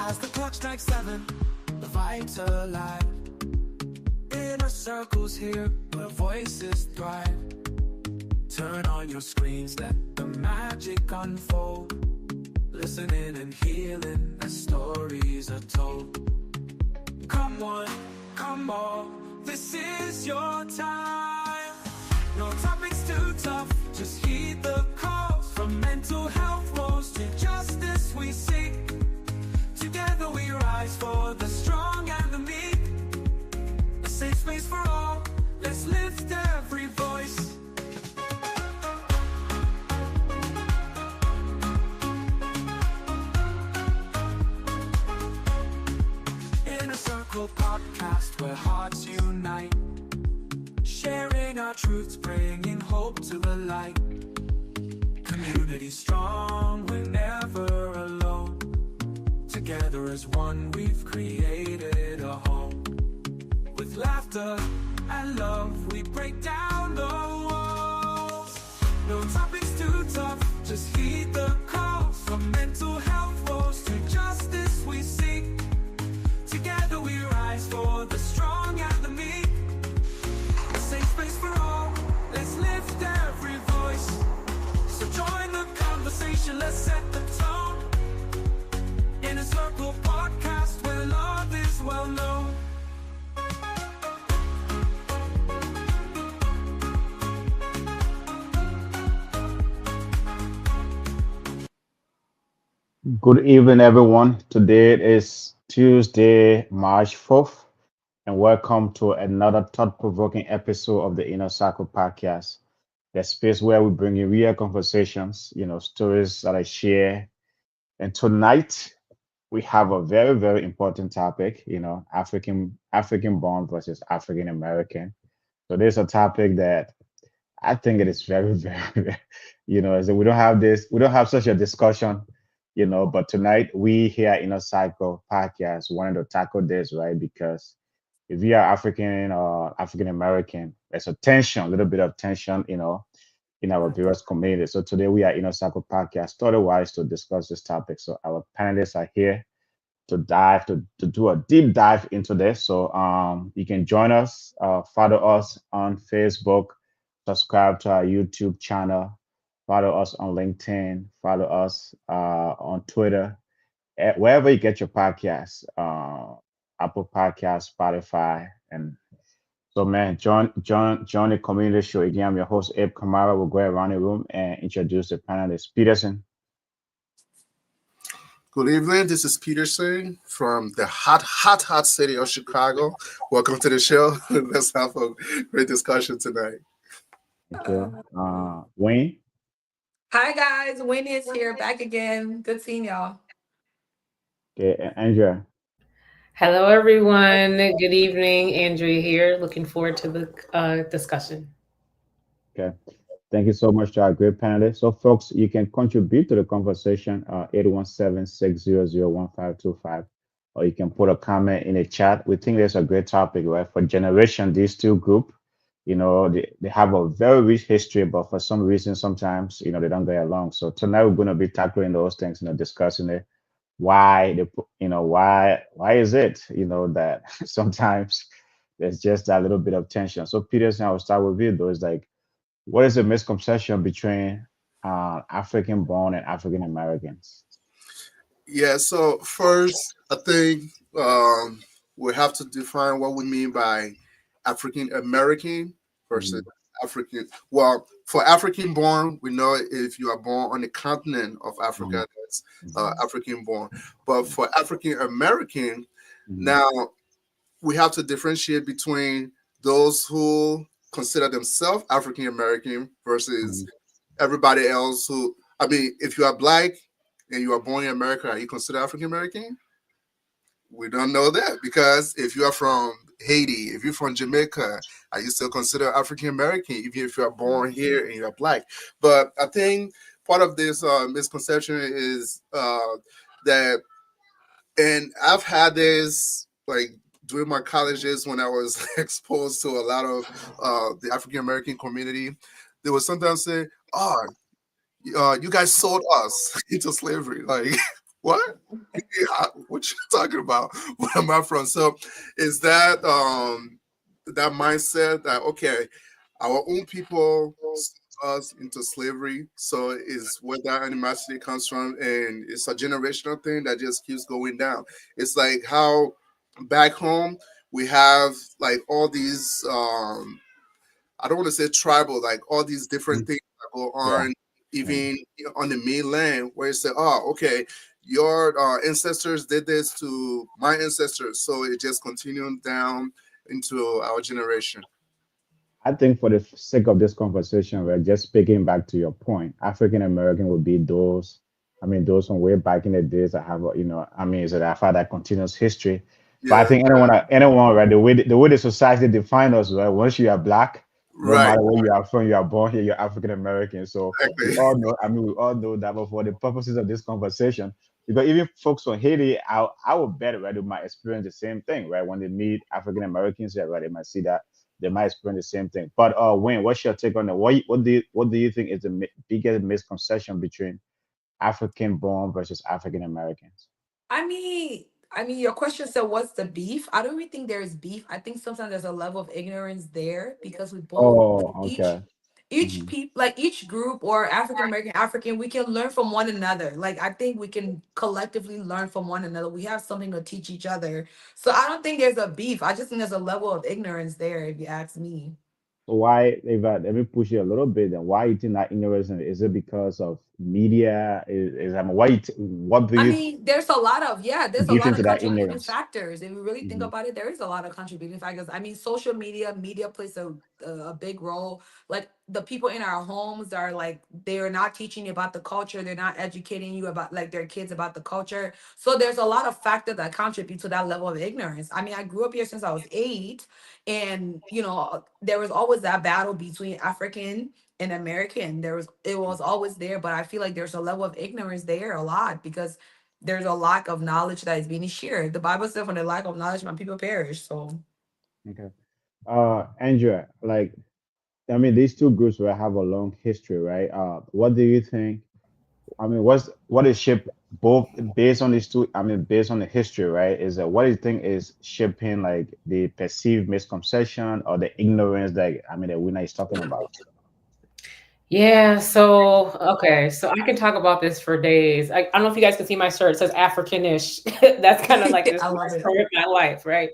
As the clock strikes 7, the vibes alive. Inner circles here, where voices thrive. Turn on your screens, let the magic unfold. Listening and healing as stories are told. Come on, come on, this is your time. No topics too tough, just heed the calls. From mental health woes to justice we seek. Together we rise for the strong and the meek. A safe space for all, let's lift every voice. Inner Circle podcast where hearts unite. Sharing our truths, bringing hope to the light. Community strong, we're never alone. Together as one, we've created a home. With laughter and love, we break down the walls. No topics too tough, just heed the calls. From mental health woes to justice we seek. Together we rise for the strong and the meek. A safe space for all, let's lift every voice. So join the conversation, let's set the tone. Inner Circle podcast where love is well known. Good evening, everyone. Today is Tuesday, March 4th, and welcome to another thought-provoking episode of the Inner Circle podcast, the space where we bring you real conversations, stories that I share. And tonight, we have a very, very important topic, African born versus African American. So there's a topic that I think it is very, very, as we don't have such a discussion, but tonight we here in a cycle podcast wanted to tackle this, right? Because if you are African or African American, there's a little bit of tension, in our various communities. So today we are in a cycle podcast, otherwise to discuss this topic. So our panelists are here to do a deep dive into this. So you can join us, follow us on Facebook, subscribe to our YouTube channel, follow us on LinkedIn, follow us on Twitter, wherever you get your podcasts, Apple Podcasts, Spotify, and so man, join the community show. Again, I'm your host, Abe Kamara. We'll go around the room and introduce the panelists. Peterson. Good evening. This is Peterson from the hot city of Chicago. Welcome to the show. Let's have a great discussion tonight. Thank you. Wayne. Hi guys, Winnie is here back again. Good seeing y'all. Okay, Andrea. Hello, everyone. Good evening. Andrea here. Looking forward to the discussion. Okay. Thank you so much to our great panelists. So, folks, you can contribute to the conversation 817-600-1525, or you can put a comment in the chat. We think there's a great topic, right? For generation, these two groups, they have a very rich history, but for some reason, sometimes, they don't get along. So tonight we're going to be tackling those things, discussing it. Why is it, that sometimes there's just a little bit of tension. So Peterson, I'll start with you. Though, is like, what is the misconception between African born and African Americans? Yeah, so first, I think we have to define what we mean by African American versus African. Well, for African born, we know if you are born on the continent of Africa, that's African born. But for African American, now we have to differentiate between those who consider themselves African American versus everybody else who, if you are Black and you are born in America, are you considered African American? We don't know that, because if you are from Haiti, if you're from Jamaica, are you still considered African American, even if you are born here and you're Black? But I think part of this misconception is that, and I've had this like during my college days when I was exposed to a lot of the African American community. They would sometimes say, "Oh, you guys sold us into slavery." Like, What? Yeah, what you talking about? Where am I from? So is that that mindset that okay, our own people sold us into slavery, so is where that animosity comes from, and it's a generational thing that just keeps going down. It's like how back home we have like all these I don't want to say tribal, like all these different Mm, things that go yeah, on, yeah. even on the mainland, where you say, oh, okay, your ancestors did this to my ancestors. So it just continued down into our generation. I think for the sake of this conversation, we're just speaking back to your point. African American would be those, I mean, those from way back in the days that have, I mean, so that have had that continuous history. But I Yeah, think anyone, right, the way the society defines us, right, once you are black, no right. matter where you are from, you are born here, you're African American. So we Exactly. all know, I mean, we all know that, but for the purposes of this conversation, because even folks from Haiti, I would bet, right, they might experience the same thing, right, when they meet African Americans, yeah, right, they might see that they might experience the same thing. But Wayne, what's your take on that? What do you think is the biggest misconception between African born versus African Americans? I mean, your question said, "What's the beef?" I don't really think there is beef. I think sometimes there's a level of ignorance there because we both, Oh, each, okay. each Hmm. people, like each group or African, we can learn from one another. Like I think we can collectively learn from one another. We have something to teach each other. So I don't think there's a beef. I just think there's a level of ignorance there, if you ask me. Why, if let me push you a little bit, then why you think that ignorance is it because of media? I mean, what do I you mean, there's a give lot into of that contributing ignorance? factors. If you really think Hmm. about it, there is a lot of contributing factors. I mean, social media plays a big role. Like the people in our homes are like they're not teaching you about the culture. They're not educating you about like their kids about the culture. So there's a lot of factors that contribute to that level of ignorance. I mean, I grew up here since I was 8, and there was always that battle between African and American. It was always there, but I feel like there's a level of ignorance there a lot because there's a lack of knowledge that is being shared. The Bible says, "When the lack of knowledge, my people perish." So, Okay. Andrea, like, I mean, these two groups will have a long history, right? What do you think? I mean, what is ship both based on these two? I mean, based on the history, right? Is that what do you think is shaping like the perceived misconception or the ignorance that I mean that Winner is talking about? Yeah, so okay, so I can talk about this for days. I don't know if you guys can see my shirt. It says Africanish. That's kind of like this I my love it. story of my life, right?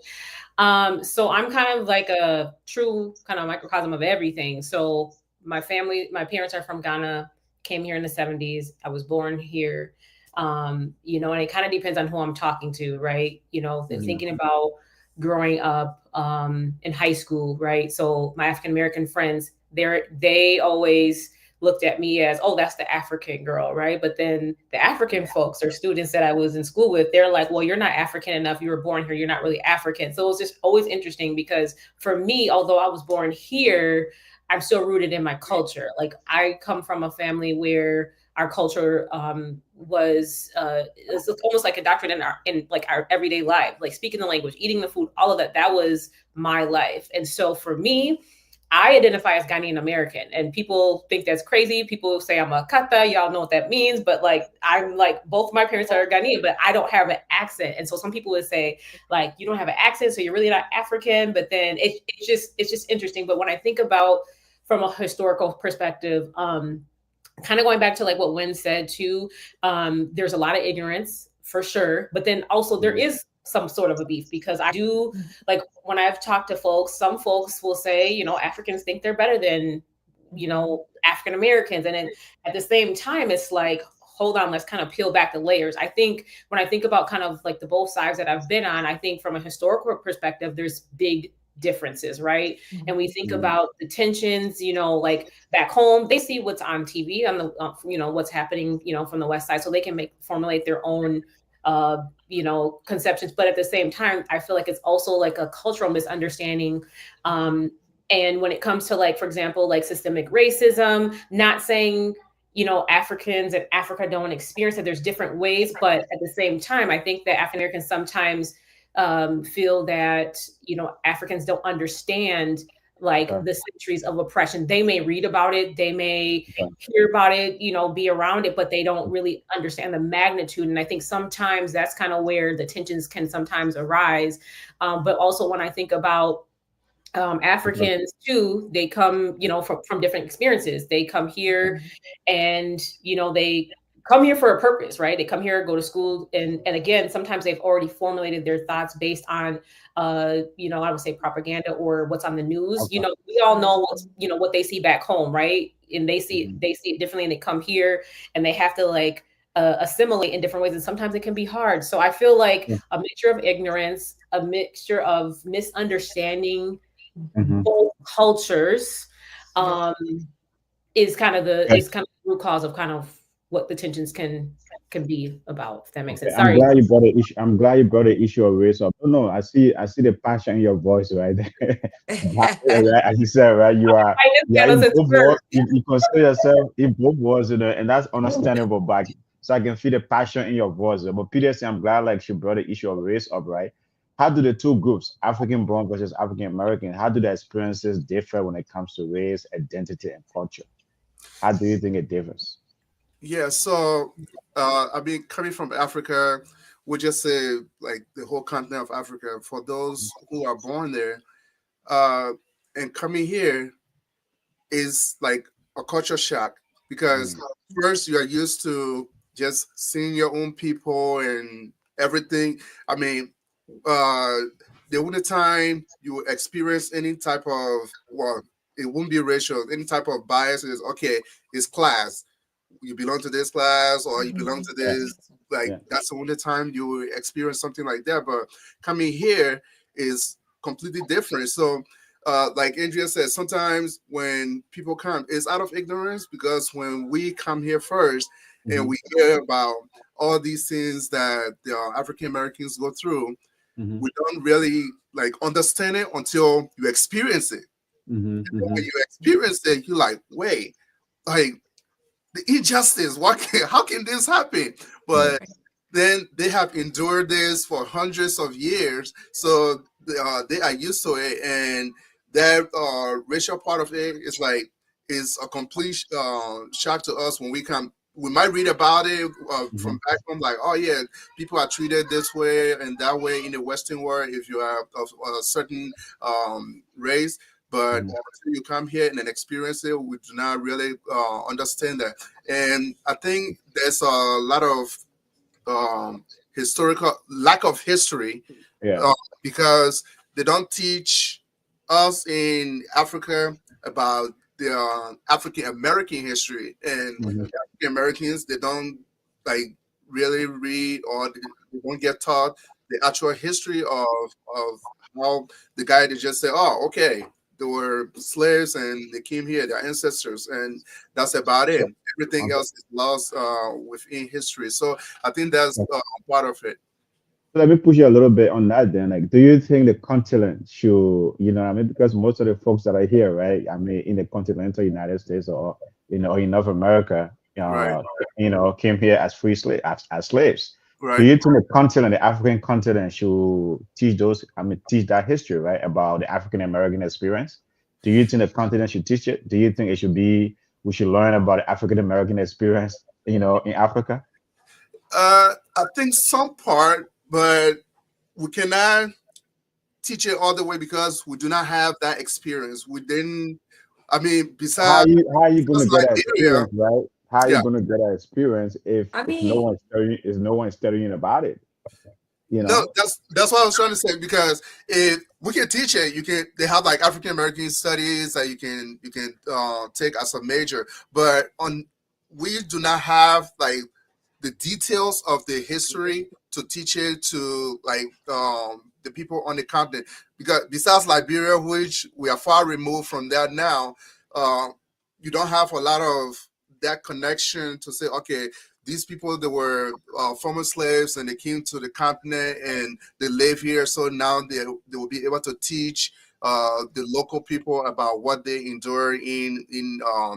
So I'm kind of like a true kind of microcosm of everything. So my family, my parents are from Ghana, came here in the 70s. I was born here. And it kind of depends on who I'm talking to, right? Mhm. Thinking about growing up in high school, right? So my African American friends, they always looked at me as, oh, that's the African girl, right? But then the African folks or students that I was in school with, they're like, well, you're not African enough. You were born here. You're not really African. So it was just always interesting because for me, although I was born here, I'm still rooted in my culture. Like I come from a family where our culture was it's almost like indoctrinated in like our everyday life, like speaking the language, eating the food, all of that. That was my life. And so for me, I identify as Ghanaian American, and people think that's crazy. People say I'm a kata. Y'all know what that means, but like I'm like both my parents are Ghanaian, but I don't have an accent. And so some people would say like you don't have an accent, so you're really not African. But then it's just interesting. But when I think about from a historical perspective, kind of going back to like what Wynn said too, there's a lot of ignorance for sure, but then also there Mhm. is some sort of a beef because I do like when I've talked to folks, some folks will say, Africans think they're better than, African Americans. And then at the same time, it's like, hold on, let's kind of peel back the layers. I think when I think about kind of like the both sides that I've been on, I think from a historical perspective, there's big differences, right? And we think Mhm. about the tensions, like back home, they see what's on TV on the, what's happening, from the West Side, so they can formulate their own, conceptions. But at the same time, I feel like it's also like a cultural misunderstanding. Um, and when it comes to like, for example, like systemic racism, not saying, Africans and Africa don't experience it. There's different ways, but at the same time, I think that African Americans sometimes feel that Africans don't understand like Sure. the centuries of oppression. They may read about it, they may Yeah. hear about it, be around it, but they don't really understand the magnitude. And I think sometimes that's kind of where the tensions can sometimes arise. But also when I think about Africans too, they come, from different experiences. They come here and, they come here for a purpose, right? They come here, go to school. And again, sometimes they've already formulated their thoughts based on, I would say propaganda or what's on the news. Okay. We all know what they see back home, right? And they see it differently, and they come here and they have to like assimilate in different ways. And sometimes it can be hard. So I feel like a mixture of ignorance, a mixture of misunderstanding both cultures is kind of the root cause of kind of what the tensions can be about, if that makes sense. Sorry. I'm glad you brought the issue. I'm glad you brought the issue of race up. No, I see the passion in your voice, right? Right, as you said, right? You are in both worlds. You consider yourself in both worlds, and that's understandable. But so I can feel the passion in your voice. But Peter, I'm glad like she brought the issue of race up, right? How do the two groups, African born versus African American, how do the experiences differ when it comes to race, identity, and culture? How do you think it differs? Yeah, so I mean, coming from Africa, we just say like the whole continent of Africa. For those who are born there, and coming here is like a culture shock because first you are used to just seeing your own people and everything. I mean, the only time you experience any type of, well, it won't be racial, any type of bias is okay, it's class. You belong to this class or you belong to this, that's the only time you will experience something like that. But coming here is completely different. So like Andrea said, sometimes when people come, it's out of ignorance, because when we come here first and we hear about all these things that the African Americans go through, we don't really like understand it until you experience it. And when you experience it, you're like, wait, like the injustice, how can this happen? But then they have endured this for hundreds of years, so they are used to it, and that racial part of it is a complete shock to us when we come. We might read about it from back home, like, oh yeah, people are treated this way and that way in the Western world if you are of a certain race. But until you come here and then experience it, we do not really understand that. And I think there's a lot of historical lack of history, because they don't teach us in Africa about the African American history, and African Americans, they don't like really read, or they don't get taught the actual history of how the guy they just say, oh, okay, they were slaves and they came here, their ancestors, and that's about it. Everything else is lost within history. So I think that's part of it. So let me push you a little bit on that then. Like, do you think the continent should, because most of the folks that are here, right? I mean, in the continental United States or, in North America, came here as free slaves, as slaves. Right. Do you think the continent, the African continent, should teach teach that history, right, about the African American experience? Do you think the continent should teach it? Do you think we should learn about the African American experience, in Africa? I think some part, but we cannot teach it all the way because we do not have that experience. We didn't. I mean, besides, how are you going to get that experience, right? How are you going to get that experience if no one's studying about it? No, that's what I was trying to say, because if we can teach it, they have like African American studies that you can take as a major, but we do not have like the details of the history to teach it to like the people on the continent, because besides Liberia, which we are far removed from that now, you don't have a lot of that connection to say, okay, these people, they were former slaves and they came to the continent and they live here, so now they will be able to teach the local people about what they endure in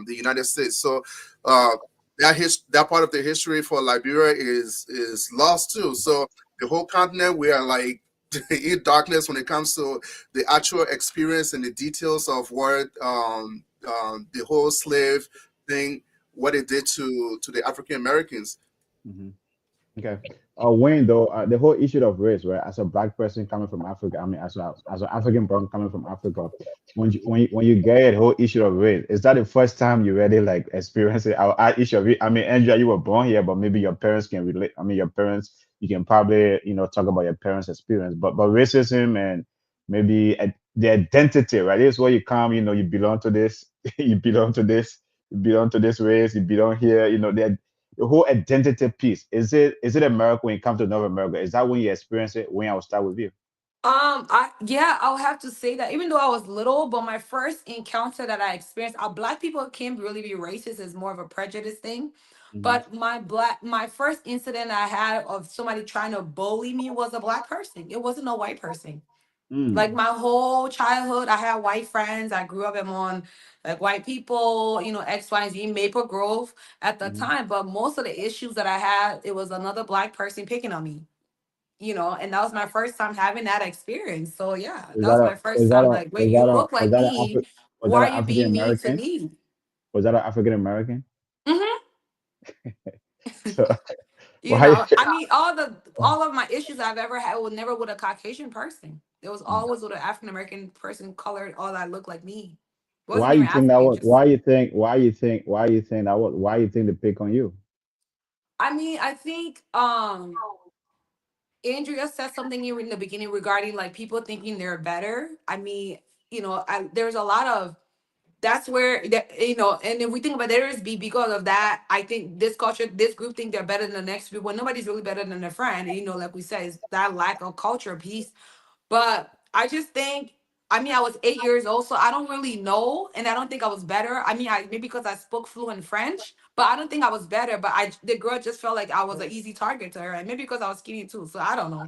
the United States. So that part of the history for Liberia is lost too. So the whole continent, we are like in darkness when it comes to the actual experience and the details of what the whole slave thing, what it did to the African Americans. Mhm. Okay. Wayne, though, the whole issue of race, right? As a black person coming from Africa, I mean, as an African born coming from Africa, when you get the whole issue of race, is that the first time you really like experience it? Our issue of it. I mean, Andrea, you were born here, but maybe your parents can relate. I mean, your parents, you can probably talk about your parents' experience, but racism and maybe the identity, right? This is where you come. You belong to this, you belong to this, you belong to this race, you belong here. The whole identity piece, is it America when it comes to North America? Is that when you experience it? When I will start with you. I'll have to say that even though I was little, but my first encounter that I experienced, black people can't really be racist. It's more of a prejudice thing. Hmm. But my first incident I had of somebody trying to bully me was a black person. It wasn't a white person. Like Mm. my whole childhood, I had white friends. I grew up among like white people, X, Y, and Z, Maple Grove at the Hmm. time. But most of the issues that I had, it was another black person picking on me, and that was my first time having that experience. So yeah, Was that that was a my first was that time. a Like, wait, was you that a look was like that a me. was Why that are an you African being mean to American? me? Was that an African American? Hmm. So why? I mean, all of my issues I've ever had was never with a Caucasian person. It was always with an African American person, colored, all that looked like me. Why Wasn't even you think that African, was? just. Why you think that was? Why you think they pick on you? I mean, I think Andrea said something here in the beginning regarding like people thinking they're better. I mean, there's a lot of that's where and if we think about there is because of that, I think this culture, this group think they're better than the next group when nobody's really better than their friend. And, like we said, it's that lack of culture piece. But I just think, I mean, I was 8 years old, so I don't really know, and I don't think I was better. I mean, maybe because I spoke fluent French, but I don't think I was better. But the girl just felt like I was an easy target to her, and maybe because I was skinny too. So I don't know.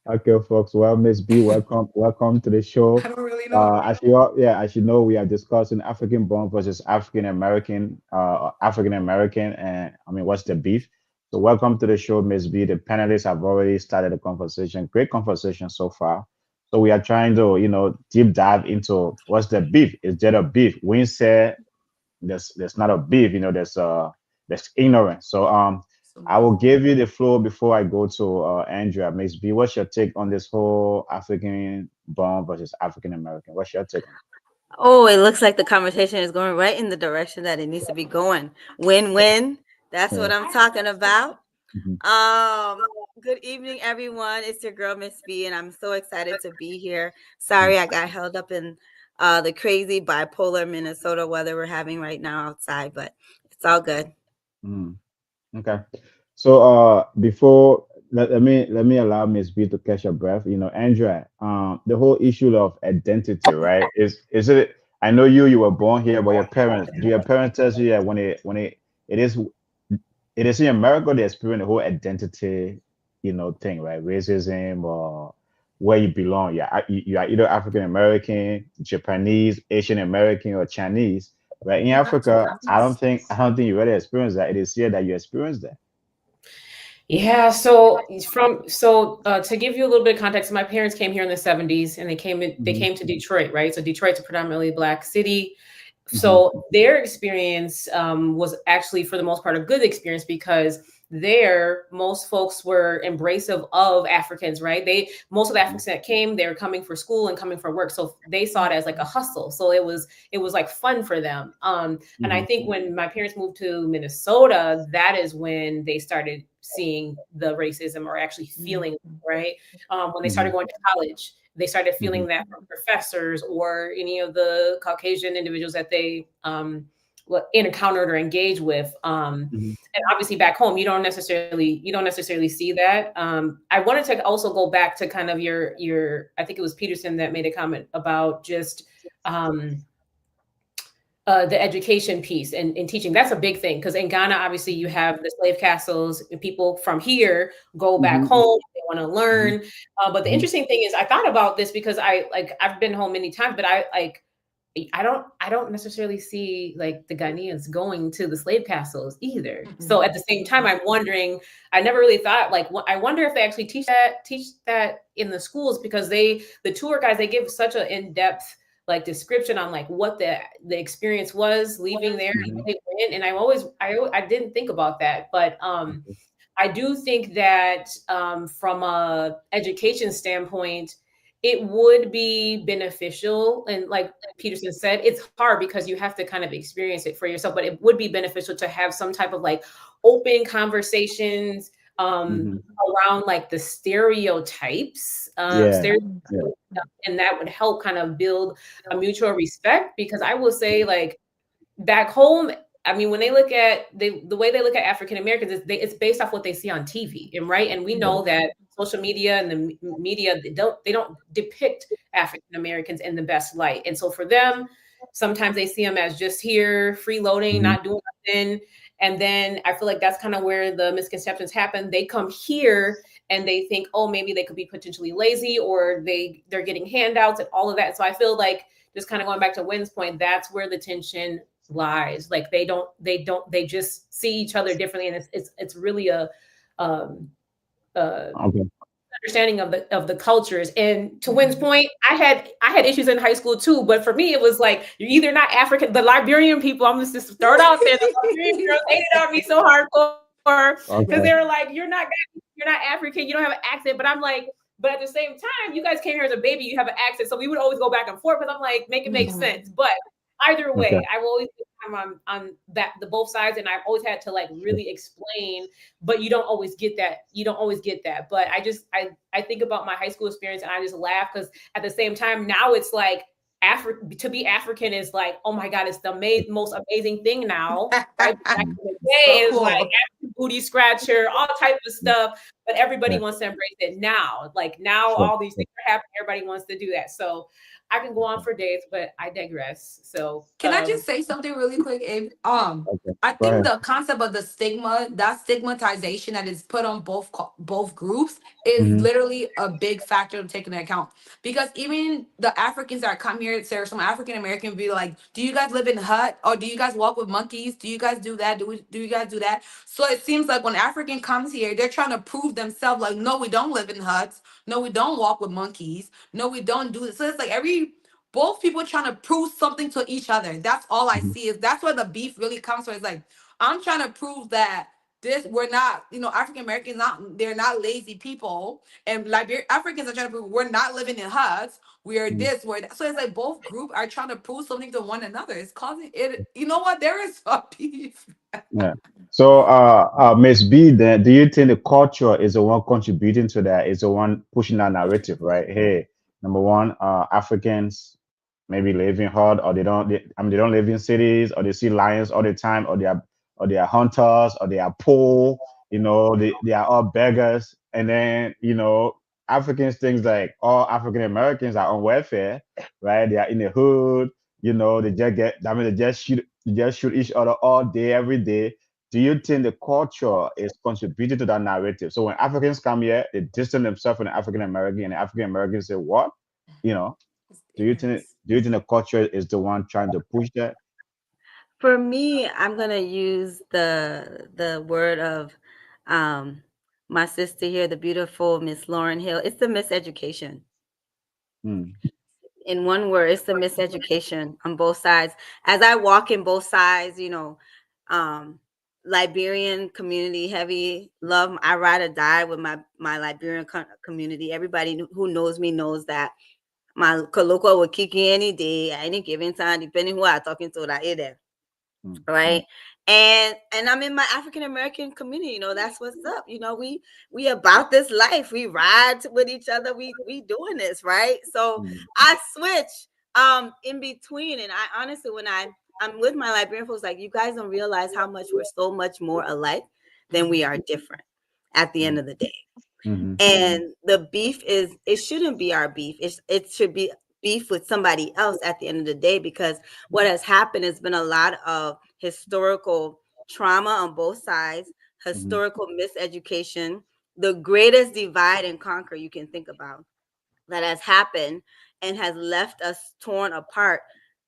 Okay, folks. Well, Miss B, welcome to the I show. don't really know. As you know, we are discussing African born versus African American, and I mean, what's the beef? So, welcome to the show, Miss B. The panelists have already started the conversation. Great conversation so far. So, we are trying to, deep dive into what's the beef. Is there a beef? We said there's not a beef. There's ignorance. So, I will give you the floor before I go to Andrea. Miss B, what's your take on this whole African born versus African American? What's your take on Oh, it looks like the conversation is going right in the direction that it needs to be going. Win-win. That's what it? I'm talking about. Mhm. Good evening, everyone. It's your girl, Miss B, and I'm so excited to be here. Sorry, I got held up in the crazy bipolar Minnesota weather we're having right now outside, but it's all good. Mm. Okay. So before let me allow Miss B to catch her breath. Andrea, the whole issue of identity, right? Is it? I know you were born here, but do your parents tell you that it is it is in America they experience the whole identity, thing, right? Racism or where you belong. Yeah, you are either African American, Japanese, Asian American, or Chinese. Right? In You got two Africa, I don't cousins. think I don't think you really experience that. It is here that you experience that. Yeah, so to give you a little bit of context, my parents came here in the 70s and they Hmm. came to Detroit, right? So Detroit's a predominantly black city. Hmm. So their experience was actually for the most part a good experience because there most folks were embracive of Africans, right? Most of the Africans that came, they were coming for school and coming for work. So they saw it as like a hustle. So it was like fun for them. And I Hmm. think when my parents moved to Minnesota, that is when they started seeing the racism or actually feeling it, right? When they started Hmm. going to college, they started Hmm. feeling that from professors or any of the Caucasian individuals that they encountered or engaged with. Hmm. And obviously back home, you don't necessarily see that. I wanted to also go back to kind of your I think it was Peterson that made a comment about just um, the education piece and teaching. That's a big thing because in Ghana, obviously, you have the slave castles, and people from here go back Hmm. home. They want to learn. But the Hmm. interesting thing is, I thought about this because I've been home many times, but I like I don't necessarily see like the Ghanaians going to the slave castles either. Mhm. So at the same time, I'm wondering, I never really thought like, I wonder if they actually teach that in the schools, because the tour guides, they give such an in-depth like description on like what the experience was leaving there and Mhm. what they went. And I didn't think about that, but I do think that from a education standpoint, it would be beneficial. And like Peterson said, it's hard because you have to kind of experience it for yourself, but it would be beneficial to have some type of like open conversations Mhm. around like the stereotypes, Yeah. Yeah. and that would help kind of build a mutual respect. Because I will say, like, back home, I mean, when they look at the way they look at African Americans, it's based off what they see on TV, and right. And we know that social media and the media, they don't depict African Americans in the best light. And so for them, sometimes they see them as just here, freeloading, Mhm. not doing nothing. And then I feel like that's kind of where the misconceptions happen. They come here and they think, oh, maybe they could be potentially lazy, or they're getting handouts and all of that. So I feel like, just kind of going back to Wynn's point, that's where the tension lies. Like they just see each other differently, and it's really a um Okay. understanding of the cultures. And to Wynn's point, I had issues in high school too, but for me it was like, you're either not African. The Liberian people, I'm just throw it out there, the Liberian girls hated on me so hardcore because Okay. they were like, you're not African, you don't have an accent. But I'm like, but at the same time, you guys came here as a baby, you have an accent. So we would always go back and forth, because I'm like, make it make sense. But either Okay. way, I will always put time on that, the both sides, and I've always had to like really explain. But you don't always get that. But I think about my high school experience, and I just laugh, because at the same time, now it's like, to be African is like, oh my God, it's the most amazing thing now. Right? Back in the day, So it was like cool. African booty scratcher, all type of stuff, but everybody Yeah. wants to embrace it now. Like now, Sure. all these things are happening. Everybody wants to do that. So I can go on for days, but I digress. So Can I just say something really quick, Abe? Okay. I Go think ahead. the concept of the stigma, that stigmatization that is put on both groups, is Mhm. literally a big factor to take into account. Because even the Africans that come here, Sarah, some African American be like, "Do you guys live in a hut? Or do you guys walk with monkeys? Do you guys do that? Do you guys do that?" So it seems like when African comes here, they're trying to prove themselves. Like, no, we don't live in huts. No, we don't walk with monkeys. No, we don't do this. So it's like both people trying to prove something to each other. That's all I Mhm. see. Is that's where the beef really comes from. It's like, I'm trying to prove that we're not, African Americans, they're not lazy people, and Africans are trying to prove we're not living in huts. We're Mhm. this, we're that. So it's like both groups are trying to prove something to one another. It's causing it. You know what? There is a beef. Yeah. So, Miss B, then, do you think the culture is the one contributing to that? Is the one pushing that narrative, right? Hey, number one, Africans maybe live in hard, or they don't live in cities, or they see lions all the time, or they are hunters, or they are poor. They are all beggars, and then Africans things like all African Americans are on welfare, right? They are in the hood. They just get. I mean, they just shoot each other all day, every day. Do you think the culture is contributing to that narrative? So when Africans come here, they distance themselves from the African American, and the African Americans say, "What?" You know. It's Do you think ignorance. do you think the culture is the one trying to push that? For me, I'm gonna use the word of um my sister here, the beautiful Miss Lauren Hill. It's the miseducation. Hmm. In one word, it's the miseducation on both sides. As I walk in both sides, um Liberian community, heavy love. I ride or die with my Liberian community. Everybody who knows me knows that my colloquial will kick in any day at any given time, depending who I'm talking to. That there, Hmm. right? And I'm in my African American community. That's what's up. We about this life. We ride with each other. We doing this, right? So Hmm. I switch in between, and I honestly, when I'm with my Liberian folks, like, you guys don't realize how much we're so much more alike than we are different at the end of the day. Hmm. And the beef it shouldn't be our beef. It should be beef with somebody else at the end of the day, because what has happened has been a lot of historical trauma on both sides, Hmm. historical miseducation, the greatest divide and conquer you can think about that has happened and has left us torn apart.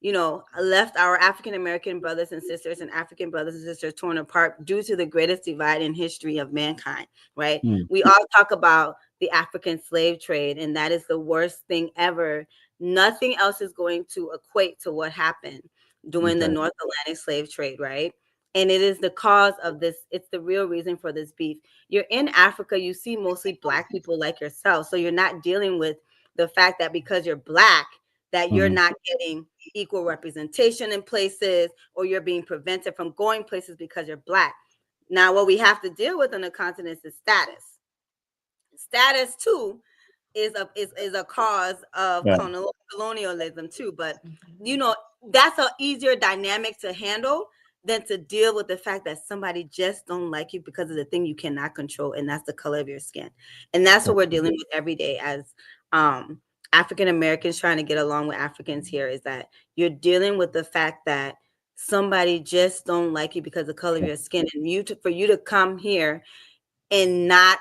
left our African American brothers and sisters and African brothers and sisters torn apart due to the greatest divide in history of mankind, right? Mm. We all talk about the African slave trade, and that is the worst thing ever. Nothing else is going to equate to what happened during the Okay. North Atlantic slave trade, right? And it is the cause of this. It's the real reason for this beef. You're in Africa, you see mostly Black people like yourself. So you're not dealing with the fact that because you're Black, that you're Mhm. not getting equal representation in places, or you're being prevented from going places because you're Black. Now, what we have to deal with on the continent is status. Status too is a cause of Yeah. colonialism too. But Mhm. that's an easier dynamic to handle than to deal with the fact that somebody just don't like you because of the thing you cannot control, and that's the color of your skin. And that's what we're dealing with every day as African Americans trying to get along with Africans here, is that you're dealing with the fact that somebody just don't like you because of the color of your skin, and for you to come here and not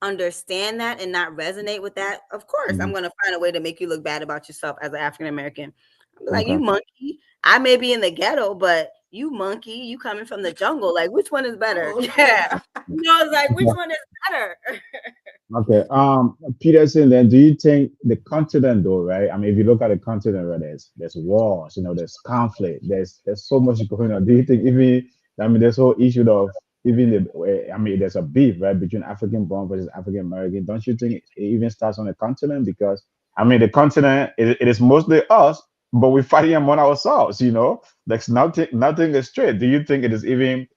understand that and not resonate with that, of course, I'm Mhm. going to find a way to make you look bad about yourself as an African American. I'm like, you Okay. monkey. I may be in the ghetto, but you monkey, you coming from the jungle. Like, which one is better? Oh, Yeah. It's like, which Okay. one is better? Okay. Peterson, then do you think the continent though, right? I mean, if you look at the continent, right, there's wars, there's conflict, there's so much going on. Do you think even, I mean, this whole issue of even I mean, there's a beef, right, between African born versus African American. Don't you think it even starts on the continent? Because I mean, the continent it is mostly us, but we're fighting among ourselves. There's nothing is straight. Do you think it is even?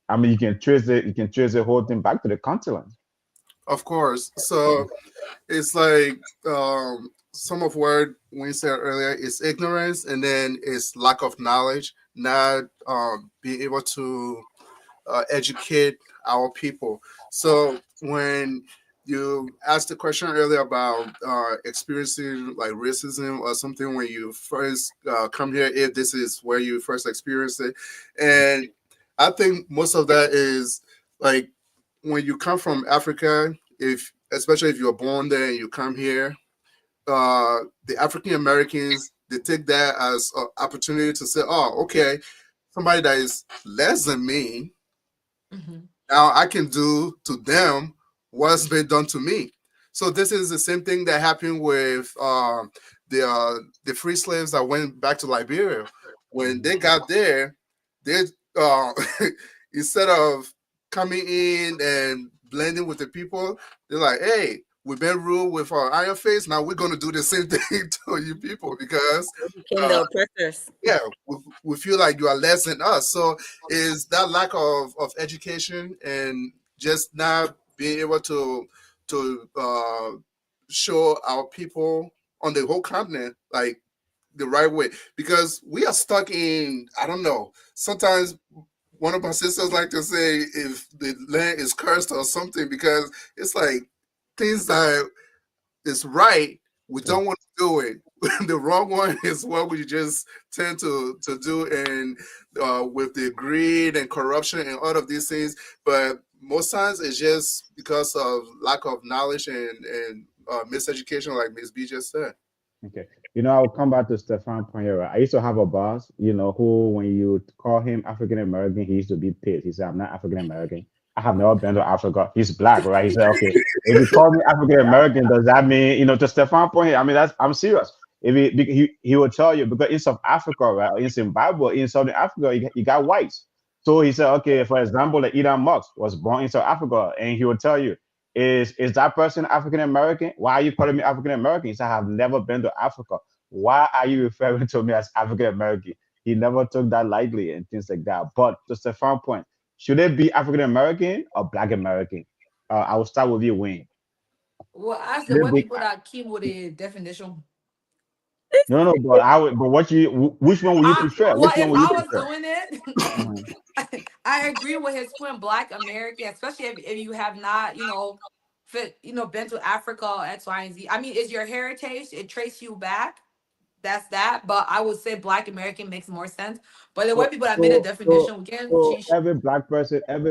I mean, you can trace the whole thing back to the continent. Of course. So it's like some of what we said earlier is ignorance, and then it's lack of knowledge, not being able to educate our people. So when you asked the question earlier about experiencing like racism or something when you first come here, if this is where you first experienced it, and I think most of that is like when you come from Africa, if especially if you're born there and you come here, the African Americans, they take that as an opportunity to say, "Oh, okay, somebody that is less than me, Mhm. now I can do to them what's been done to me." So this is the same thing that happened with the free slaves that went back to Liberia. When they got there, they uh, instead of coming in and blending with the people, they're like, "Hey, we've been ruled with our iron face. Now we're going to do the same thing to you people because Became uh, the oppressors. yeah, we feel like you are less than us." So is that lack of education and just not being able to show our people on the whole continent like the right way, because we are stuck in, I don't know, sometimes one of my sisters like to say if the land is cursed or something, because it's like things that is right, we Yeah. don't want to do it. The wrong one is what we just tend to do, and with the greed and corruption and all of these things. But most times it's just because of lack of knowledge and miseducation, like Miss B just said. Okay. I'll come back to Stefan Poniera. I used to have a boss, who, when you call him African American, he used to be pissed. He said, "I'm not African American. I have never been to Africa." He's black, right? He said, "Okay, if you call me African American, does that mean, to Stefan Poniera? I mean, I'm serious. If he will tell you, because in South Africa, right, in Zimbabwe, in Southern Africa, you got whites. So he said, okay, for example, like Elon Musk was born in South Africa, and he will tell you, is that person African American? Why are you calling me African American? He said, I have never been to Africa. Why are you referring to me as African American? He never took that lightly and things like that. But just a fun point, should it be African American or Black American? I will start with you, Wayne. Well, ask Should the it way be? people that came with the definition. No, no, but but which one will you prefer? Well, Which one if will you I was prefer? doing it, Mhm. I agree with his point. Black American, especially if you have not, been to Africa or X, Y, and Z. I mean, it's your heritage. It traces you back. That's that. But I would say Black American makes more sense. But the way So, people have made a so, so, definition, we can so change. every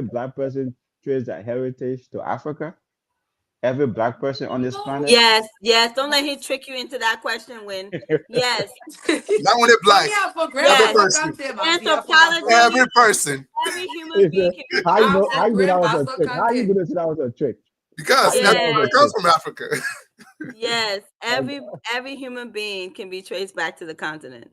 black person traces their heritage to Africa. every black person on this planet? Yes, yes. Don't let him trick you into that question. When yes, Not only black, Yeah, for every yes. person. Anthropology. Every person. Every human being can be How you know? How traced you know that was a Grandpa's trick? How you content. gonna say that was a trick? How Because you know that everyone was Yes, a comes trick? from Africa. yes. Like, Every human being can be traced back to the continent.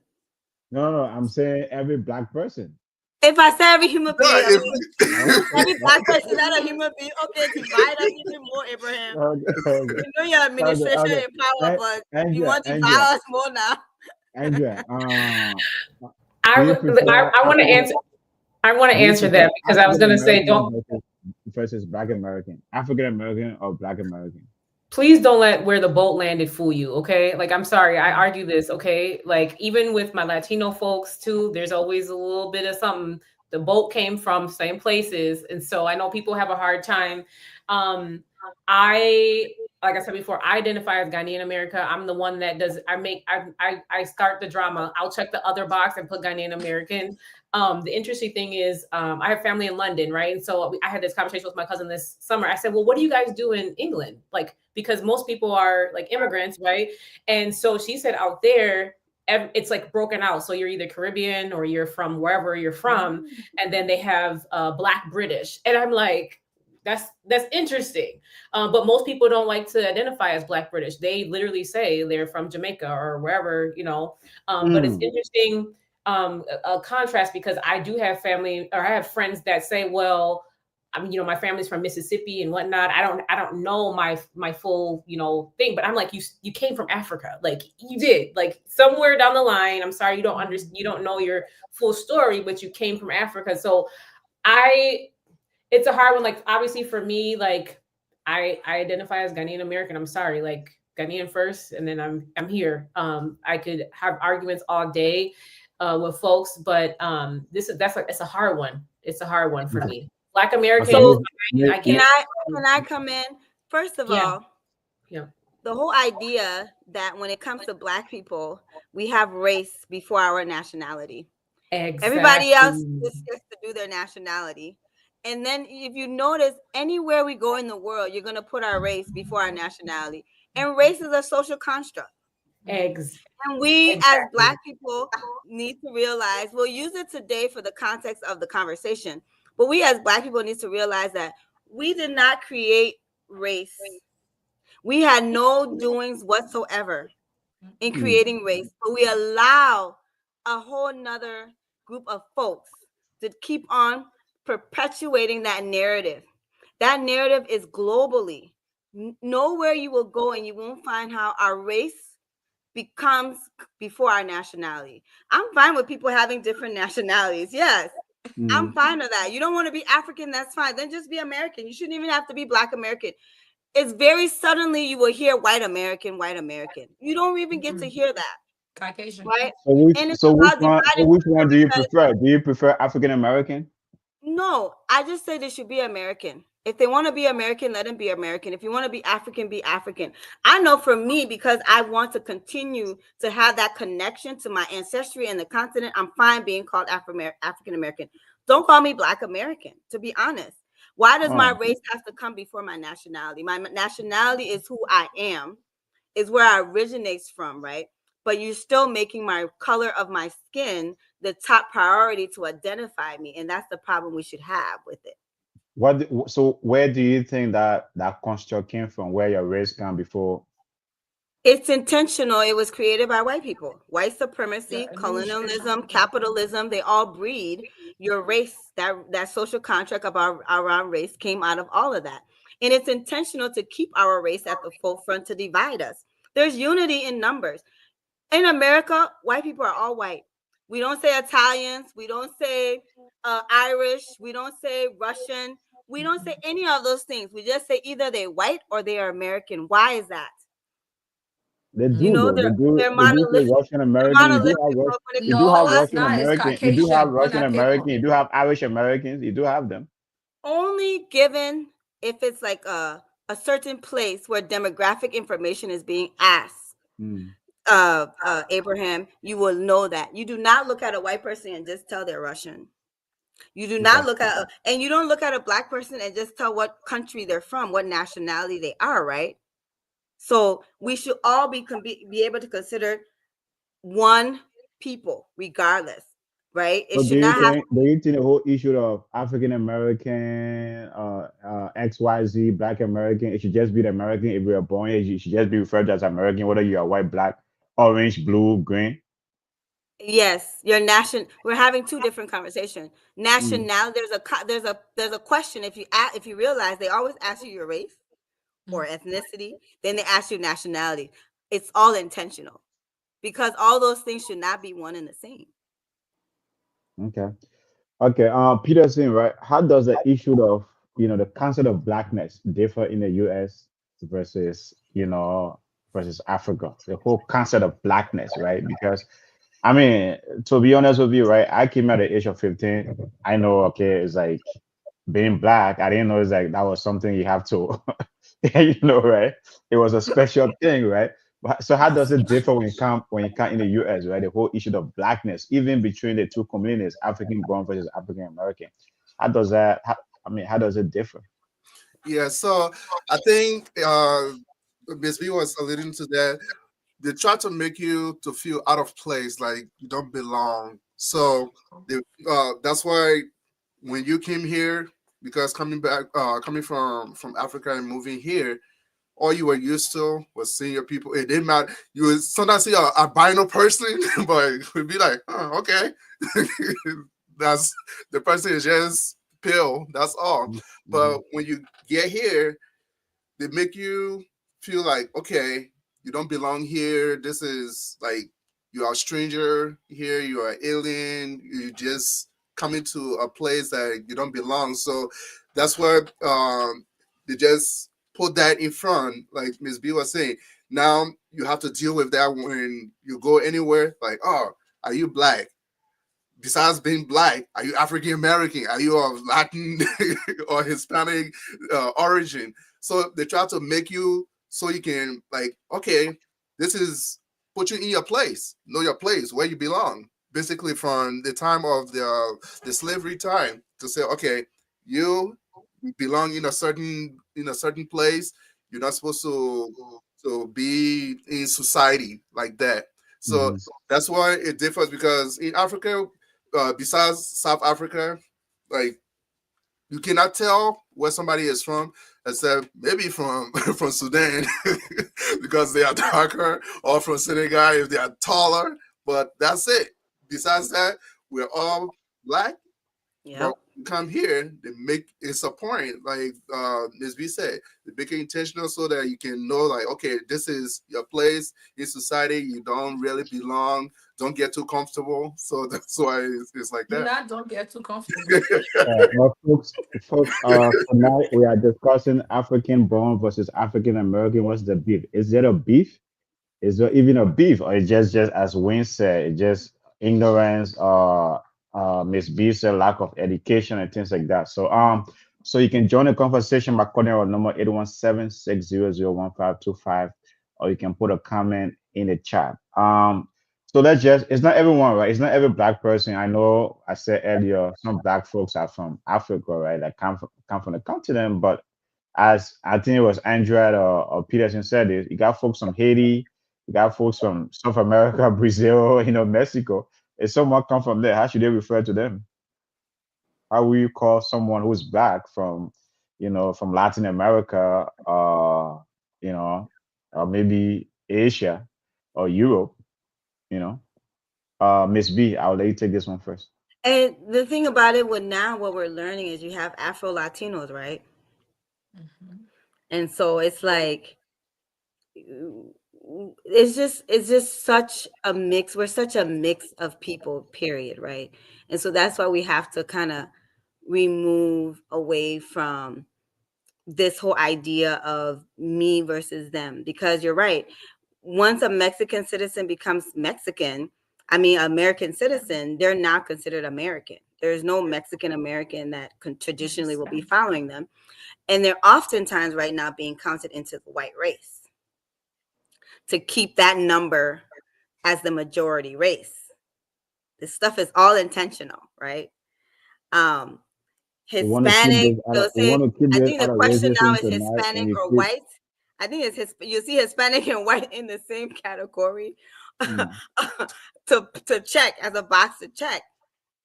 no, I'm saying every black person. If I say every human Yeah, being, I if mean Okay, every black person is not a human being. Okay, divide us even more, Abraham. okay, We know your administration okay. in power, A- but you Andrea, want to divide us more now. Andrea. I Do you would- prefer I want to African? answer. I want to Do you answer prefer that because I was African going to say, American don't versus Black American? African American or Black American? please don't let where the boat landed fool you. Okay, like I'm sorry, I argue this. Okay, like even with my Latino folks too, there's always a little bit of something. The boat came from same places, and so I know people have a hard time. Um, I like I said before, I identify as Ghanaian America. I'm the one that does. I start the drama. I'll check the other box and put Ghanaian American. The interesting thing is, I have family in London, right? And so I had this conversation with my cousin this summer. I said, well, what do you guys do in England? Like, because most people are like immigrants, right? And so she said out there, it's like broken out. So you're either Caribbean or you're from wherever you're from. And then they have Black British. And I'm like, that's interesting. But most people don't like to identify as Black British. They literally say they're from Jamaica or wherever, you know. But it's interesting a contrast because I do have family or I have friends that say, well, I mean, you know, my family's from Mississippi and whatnot. I don't know my full, you know, thing, but I'm like, you came from Africa, like you did, like somewhere down the line. I'm sorry, you don't understand, you don't know your full story, but you came from Africa. So it's a hard one. Like obviously for me, like I identify as Ghanaian American. I'm sorry, like Ghanaian first, and then I'm here. I could have arguments all day with folks, but it's a hard one. It's a hard one for me. Black American, So I can get. I come in? First of Yeah. all, Yeah. the whole idea that when it comes to Black people, we have race before our nationality. Exactly. Everybody else just gets to do their nationality. And then if you notice, anywhere we go in the world, you're going to put our race before our nationality. And race is a social construct. And we as Black people need to realize, we'll use it today for the context of the conversation, but we as Black people need to realize that we did not create race. We had no doings whatsoever in creating race, but we allow a whole nother group of folks to keep on perpetuating that narrative. That narrative is globally. Nowhere you will go and you won't find how our race becomes before our nationality. I'm fine with people having different nationalities. Yes, I'm fine with that. You don't want to be African, that's fine. Then just be American. You shouldn't even have to be Black American. It's very suddenly you will hear white American, white American. You don't even get to hear that. Caucasian. Right? So which one do you prefer? Do you prefer African American? No, I just say they should be American. If they want to be American, let them be American. If you want to be African, be African. I know for me, because I want to continue to have that connection to my ancestry and the continent, I'm fine being called African American. Don't call me Black American, to be honest. Why does my race have to come before my nationality? My nationality is who I am, is where I originates from, right? But you're still making my color of my skin the top priority to identify me. And that's the problem we should have with it. So where do you think that construct came from, where your race came before? It's intentional. It was created by white people. White supremacy, colonialism, capitalism, they all breed your race. That social contract about around race came out of all of that. And it's intentional to keep our race at the forefront to divide us. There's unity in numbers. In America, white people are all white. We don't say Italians. We don't say Irish. We don't say Russian. We don't say any of those things. We just say either they're white or they are American. Why is that? They do, You know, though. They they're do say Russian American. You do have Russian American. You do have Russian American. You do have Irish Americans. You do have them. Only given if it's like a certain place where demographic information is being asked. Abraham, you will know that. You do not look at a white person and just tell they're Russian. You do Okay. not look at, and you don't look at a black person and just tell what country they're from, what nationality they are, right? So we should all be able to consider one people, regardless, right? It So should not have. do you think the whole issue of African American, XYZ, Black American, it should just be the American if you're born here, you should just be referred to as American, whether you are white, black, orange, blue, green? Yes, your nation. We're having two different conversations. Mm, Nationality. There's a question. If you realize they always ask you your race or ethnicity, then they ask you nationality. It's all intentional because all those things should not be one and the same. okay. Okay. Peterson, right? How does the issue of, the concept of blackness differ in the US versus, versus Africa? The whole concept of blackness, right? Because I mean, to be honest with you, right? I came at the age of 15. I know, okay, it's like being black. I didn't know it's like that was something you have to, right? It was a special thing, right? But so how does it differ when you come in the US, right? The whole issue of blackness, even between the two communities, African born versus African American. How does that? How does it differ? Yeah, so I think Miss B was alluding to that. They try to make you to feel out of place, like you don't belong. So that's why when you came here, because coming from Africa and moving here, all you were used to was seeing your people. It didn't matter. You would sometimes see a albino person, but it would be like, oh, okay, that's the person is just pale. That's all. Mhm. But when you get here, they make you feel like, okay, you don't belong here. This is like you are a stranger here. You are an alien. You just coming to a place that you don't belong. So that's what they just put that in front, like Miss B was saying. Now you have to deal with that when you go anywhere. Like, oh, are you black? Besides being black, are you African American? Are you of Latin or Hispanic origin? So they try to make you so you can like, okay, this is put you in your place, know your place, where you belong. Basically, from the time of the slavery time, to say, okay, you belong in a certain place. You're not supposed to be in society like that. So Mhm. that's why it differs because in Africa, besides South Africa, like you cannot tell where somebody is from, except maybe from from Sudan because they are darker, or from Senegal if they are taller. But that's it. Besides that, we're all black. But Yep. when you come here, they make it's a point, like Ms. B said, they make it intentional so that you can know, like, okay, this is your place in society. You don't really belong. Don't get too comfortable. So that's why it's like Do that. not don't get too comfortable. Well, folks, tonight we are discussing African born versus African American. What's the beef? Is there a beef? Is there even a beef, or it's just as Wayne said, it's just ignorance, Miss B said, lack of education and things like that. So you can join the conversation by calling our number 817-600-1525, or you can put a comment in the chat. So that's just it's not everyone, right? It's not every black person. I know I said earlier, some black folks are from Africa, right? That come from the continent, but as I think it was Andrea or Peterson said it, you got folks from Haiti, you got folks from South America, Brazil, Mexico. If someone come from there, how should they refer to them? How will you call someone who's black from, from Latin America, you know, or maybe Asia or Europe, you know? Miss B, I'll let you take this one first. And the thing about it, with now what we're learning is you have Afro Latinos, right? Mhm. And so it's like it's just such a mix. We're such a mix of people, period, right? And so that's why we have to kind of remove away from this whole idea of me versus them, because you're right. Once a Mexican citizen becomes American citizen, they're now considered American. There's no Mexican American that traditionally will be following them. And they're oftentimes right now being counted into the white race to keep that number as the majority race. This stuff is all intentional, right? Um, We want to keep Hispanic, this out of, they'll we say, want to keep I this think out the of question now racism is tonight, and Hispanic you or keep. white. I think it's you see Hispanic and white in the same category Mm, to check as a box to check.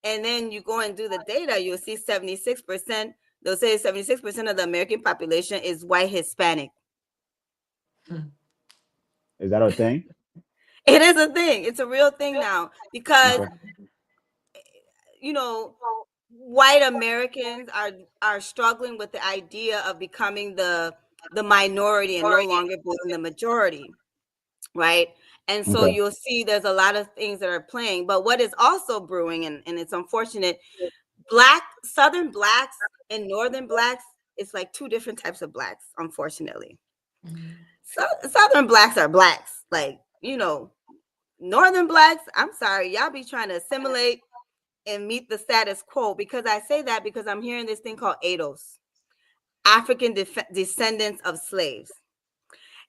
And then you go and do the data, you'll see 76%. They'll say 76% of the American population is white Hispanic. is that a thing? It is a thing. It's a real thing now because Okay. you know white Americans are struggling with the idea of becoming the minority and no longer being the majority, right? And so Okay. you'll see there's a lot of things that are playing. But what is also brewing, and it's unfortunate, Southern blacks and Northern blacks, it's like two different types of blacks, unfortunately. So Southern blacks are blacks, like, Northern blacks, I'm sorry, y'all be trying to assimilate and meet the status quo. Because I say that because I'm hearing this thing called ADOS, African descendants of slaves.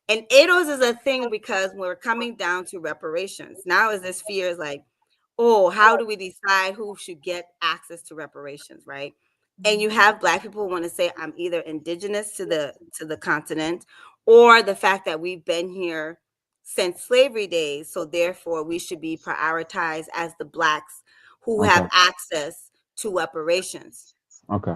And ADOS is a thing because we're coming down to reparations. Now is this fear is like, oh, how do we decide who should get access to reparations, right? And you have Black people who want to say, I'm either indigenous to the continent, or the fact that we've been here since slavery days, so therefore we should be prioritized as the Blacks who Okay. have access to reparations. Okay.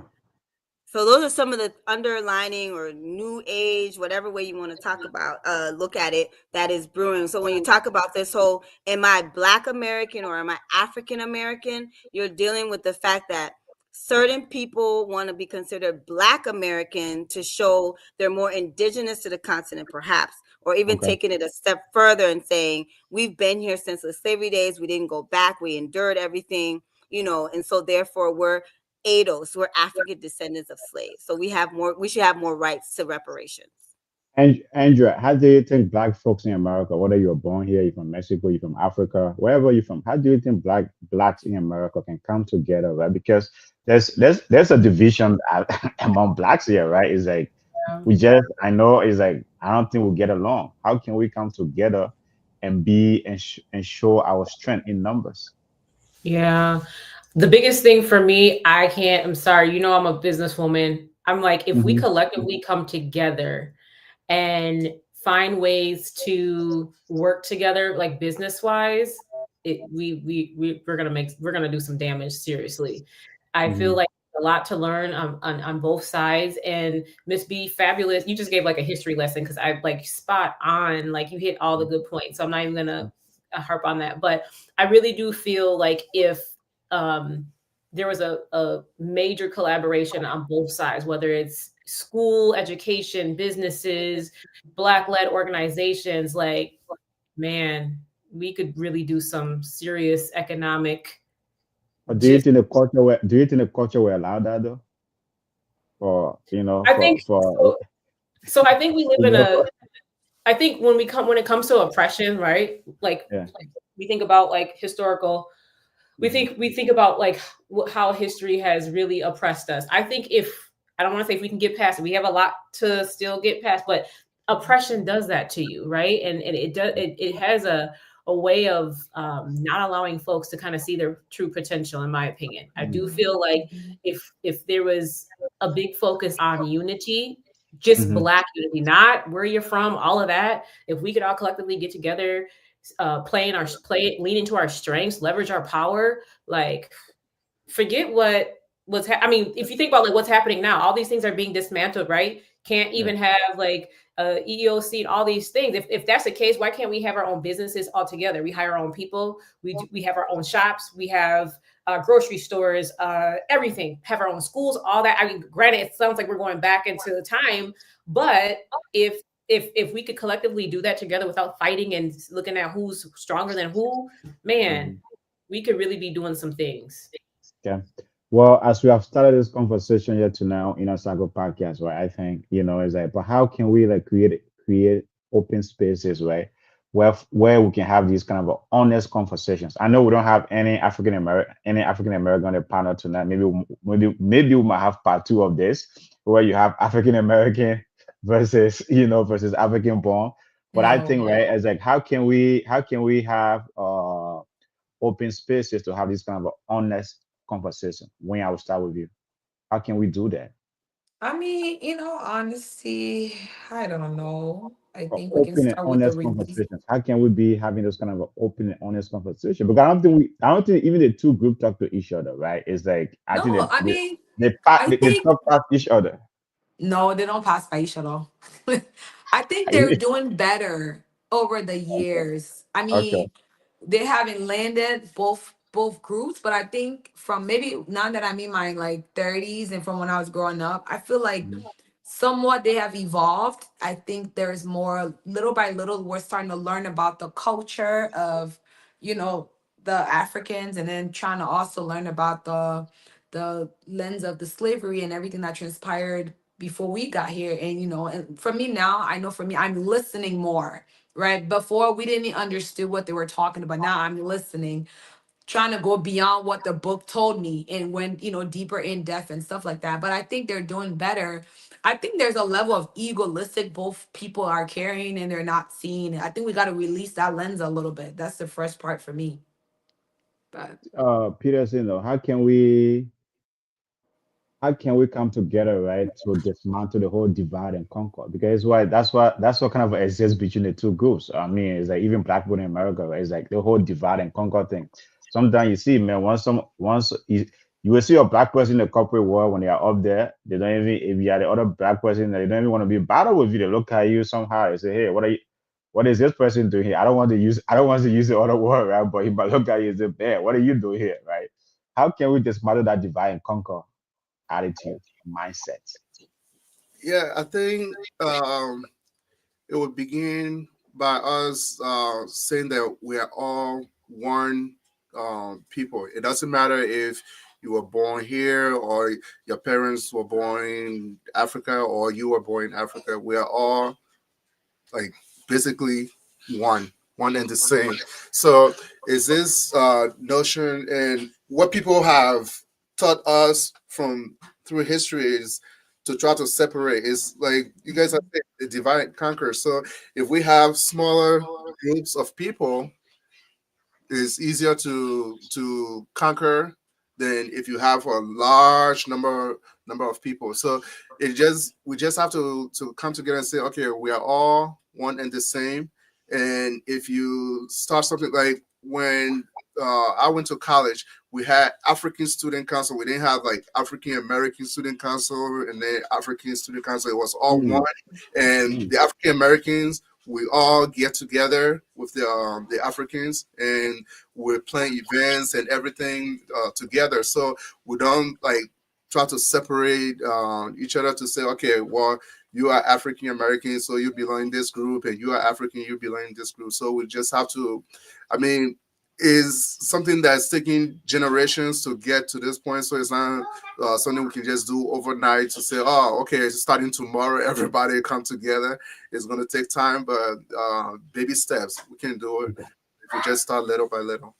So those are some of the underlining or new age, whatever way you want to talk about, look at it, that is brewing. So when you talk about this whole, am I Black American or am I African American? You're dealing with the fact that certain people want to be considered Black American to show they're more indigenous to the continent, perhaps, or even Okay. taking it a step further and saying, we've been here since the slavery days. We didn't go back. We endured everything, and so therefore we're ADOS, we're African descendants of slaves. So we should have more rights to reparations. And Andrea, how do you think black folks in America, whether you're born here, you're from Mexico, you're from Africa, wherever you're from, how do you think blacks in America can come together, right? Because there's a division among blacks here, right? It's like I know it's like I don't think we'll get along. How can we come together and and show our strength in numbers? Yeah. The biggest thing for me, I'm sorry, I'm a businesswoman. I'm like, if we Hmm. collectively come together and find ways to work together, like business wise, we're gonna do some damage. Seriously, I feel Hmm. like a lot to learn on both sides. And Miss B, fabulous. You just gave like a history lesson because I like spot on. Like you hit all the good points. So I'm not even gonna harp on that, but I really do feel like if there was a major collaboration on both sides, whether it's school, education, businesses, Black-led organizations, like, man, we could really do some serious economic But just do you think the culture will allow that though? For I think for so, so I think we live you in know, I think when it comes to oppression, right? yeah. Like we think about like historical Hmm. we think about like how history has really oppressed us. I think if I don't want to say if we can get past it, we have a lot to still get past, but oppression does that to you, right? And it does it has a way of not allowing folks to kind of see their true potential, in my opinion. I do feel like if there was a big focus on unity, just Hmm. Black unity, not where you're from, all of that. If we could all collectively get together, lean into our strengths, leverage our power, like forget I mean, if you think about like what's happening now, all these things are being dismantled, right? Can't Yeah. even have like EEOC and all these things. If that's the case, why can't we have our own businesses all together? We hire our own people. We have our own shops. We have grocery stores, everything. Have our own schools. All that. I mean, granted, it sounds like we're going back into the time, but if we could collectively do that together without fighting and looking at who's stronger than who, man, Hmm. we could really be doing some things. Okay. Well, as we have started this conversation here to now in our Cycle podcast, right? I think, it's like, but how can we like create open spaces, right? Where we can have these kind of honest conversations. I know we don't have any African American on the panel tonight. Maybe we might have part two of this where you have African American versus, versus African born. But I No. think, right, it's like how can we have open spaces to have this kind of honest conversation? When I will start with you. How can we do that? I mean, honestly, I don't know. I think we can Open and start with the honest release. conversations. How can we be having those kind of open and honest conversation? Because I don't think even the two group talk to each other, right? It's like I think No, I mean, I they think talk past each other. no, they don't pass by each other. I think they're Okay, doing better over the years. I okay. mean, they haven't landed both groups, but I think from maybe now that I'm in my like 30s and from when I was growing up, I feel like Mhm. somewhat they have evolved. I think there's more little by little we're starting to learn about the culture of, you know, the Africans, and then trying to also learn about the lens of the slavery and everything that transpired before we got here. And and for me now, I know for me, I'm listening more. Right. Before we didn't even understood what they were talking about. Now I'm listening, trying to go beyond what the book told me and went, deeper in depth and stuff like that. But I think they're doing better. I think there's a level of egoistic both people are carrying and they're not seeing it. I think we got to release that lens a little bit. That's the first part for me. But Peterson, though, how can we come together, right, to dismantle the whole divide and conquer? Because that's what kind of exists between the two groups. I mean, it's like even black people in America, right? It's like the whole divide and conquer thing. Sometimes you see, man, once you will see a black person in the corporate world when they are up there, they don't even if you are the other black person, they don't even want to be battle with you. They look at you somehow. They say, hey, what is this person doing here? I don't want to use the other word, right? But he might look at you and say, man, what are you doing here, right? How can we dismantle that divide and conquer attitude, mindset? Yeah, I think it would begin by us saying that we are all one people. It doesn't matter if you were born here or your parents were born in Africa or you were born in Africa. We are all like basically one and the same. So is this notion and what people have taught us from through history is to try to separate is like you guys are saying the divide and conquer. So if we have smaller groups of people, it's easier to conquer than if you have a large number of people. So we just have to come together and say, okay, we are all one and the same. And if you start something like when I went to college, we had African Student Council. We didn't have like African American Student Council and then African Student Council. It was all Mm, one. And mm, the African Americans, we all get together with the Africans and we're playing events and everything together. So we don't like try to separate each other to say, okay, well, you are African American, so you belong in this group, and you are African, you belong in this group. So we just have to, I mean, is something that's taking generations to get to this point. So it's not something we can just do overnight to say, oh, okay, starting tomorrow, everybody come together. It's going to take time, but baby steps, we can do it okay. if we just start little by little.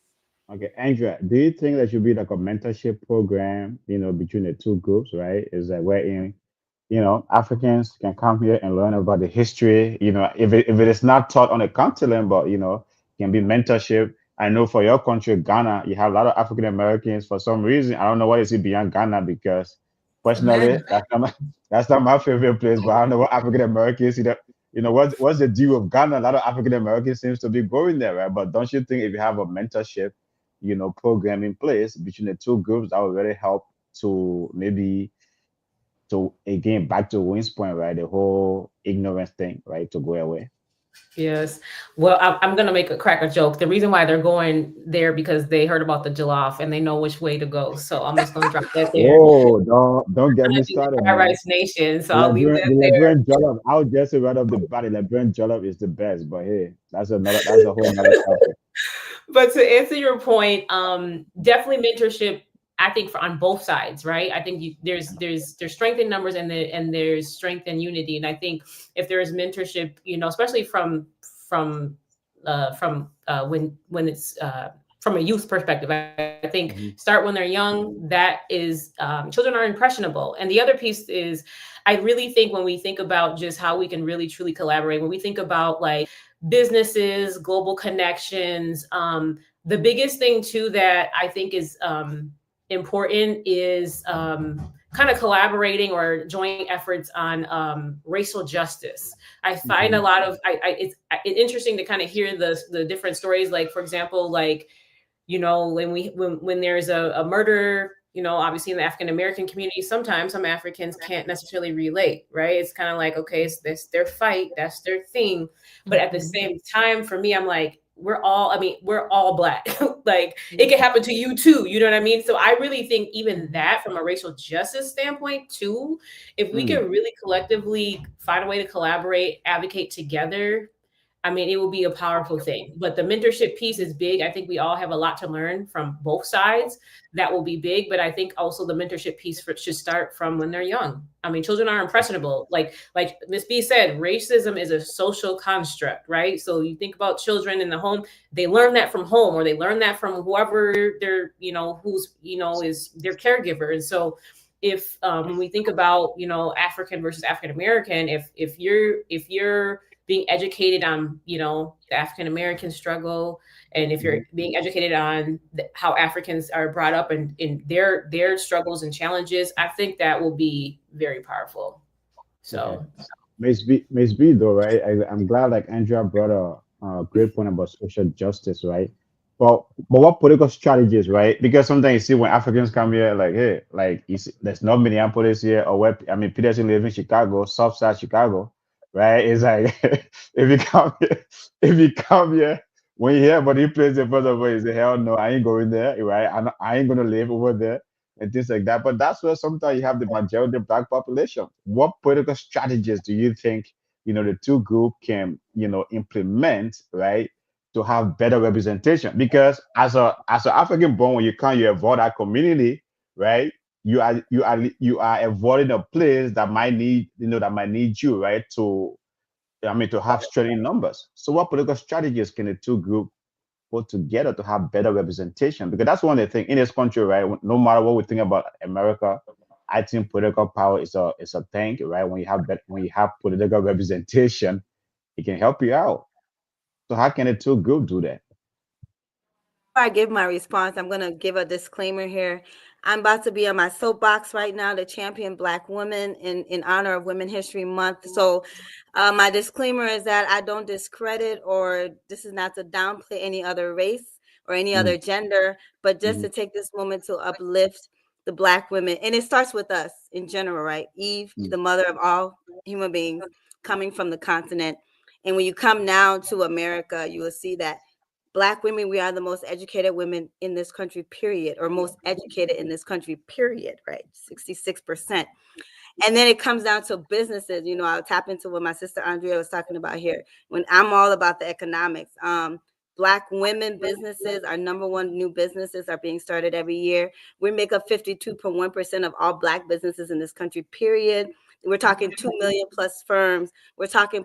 Okay, Andrea, do you think there should be like a mentorship program, between the two groups, right? Is that wherein, Africans can come here and learn about the history, if it is not taught on the continent, but can be mentorship. I know for your country, Ghana, you have a lot of African Americans for some reason. I don't know what is it beyond Ghana because personally, amen. that's not my favorite place, but I don't know what African Americans, what's the deal with Ghana? A lot of African Americans seems to be going there, right? But don't you think if you have a mentorship, program in place between the two groups, that would really help to maybe to again back to Wayne's point, right? The whole ignorance thing, right? To go away. Yes. Well, I'm going to make a crack a joke. The reason why they're going there because they heard about the jollof and they know which way to go. So I'm just going to drop that there. Oh, don't get Gonna me be the started, Fried man. Rice Nation. So The I'll leave Liberian, that the there. Liberian jollof. I'll just say right off the bat, the Liberian jollof is the best. But hey, that's a whole nother topic. But to answer your point, definitely mentorship. I think on both sides, right? I think there's strength in numbers and there's strength in unity. And I think if there is mentorship, especially when it's from a youth perspective, I think Hmm. start when they're young. That is, children are impressionable. And the other piece is, I really think when we think about just how we can really truly collaborate, when we think about like businesses, global connections, the biggest thing too that I think is important is kind of collaborating or joint efforts on racial justice. I find a lot of it's interesting to kind of hear the different stories. Like, for example, like, you know, when there's a murder, you know, obviously in the African American community, sometimes some Africans can't necessarily relate, right? It's kind of like, okay, it's this their fight, that's their thing. But at the same time, for me, I'm like, we're all Black. Like, it can happen to you too. You know what I mean? So I really think even that, from a racial justice standpoint too, if we can really collectively find a way to collaborate, advocate together, I mean, it will be a powerful thing. But the mentorship piece is big. I think we all have a lot to learn from both sides. That will be big. But I think also the mentorship piece should start from when they're young. I mean, children are impressionable. Like Ms. B said, racism is a social construct, right? So you think about children in the home, they learn that from home, or they learn that from whoever they're, you know, who's, you know, is their caregiver. And so if when we think about, you know, African versus African American, if you're being educated on, you know, the African American struggle, and if you're being educated on how Africans are brought up and in their struggles and challenges, I think that will be very powerful. So, Ms. B though, right? I'm glad like Andrea brought a great point about social justice, right? But what political strategies, right? Because sometimes you see when Africans come here, like, hey, like you see, there's not Minneapolis here, or where I mean, Peterson lives in Chicago, South Side Chicago, right? It's like if you come here, when you hear about the place in front of you, you say, hell no, I ain't going there, right? I ain't gonna live over there and things like that. But that's where sometimes you have the majority of Black population. What political strategies do you think, you know, the two group can, you know, implement, right, to have better representation? Because as an African born, when you come, you avoid that community, right? You are avoiding a place that might need, you know, that might need you, right? To I mean, to have strength in numbers. So what political strategies can the two group put together to have better representation? Because that's one of the things in this country, right? No matter what we think about America, I think political power is a thing, right? When you have political representation, it can help you out. So how can the two group do that? Before I give my response, I'm going to give a disclaimer here. I'm about to be on my soapbox right now to champion Black women in honor of Women History Month. So my disclaimer is that I don't discredit, or this is not to downplay any other race or any other gender, but just to take this moment to uplift the Black women. And it starts with us in general, right? Eve, the mother of all human beings, coming from the continent. And when you come now to America, you will see that Black women, we are the most educated women in this country, period, or most educated in this country, period, right? 66%. And then it comes down to businesses. You know, I'll tap into what my sister Andrea was talking about here. When I'm all about the economics, Black women businesses, our number one new businesses are being started every year. We make up 52.1% of all Black businesses in this country, period. We're talking 2 million plus firms. We're talking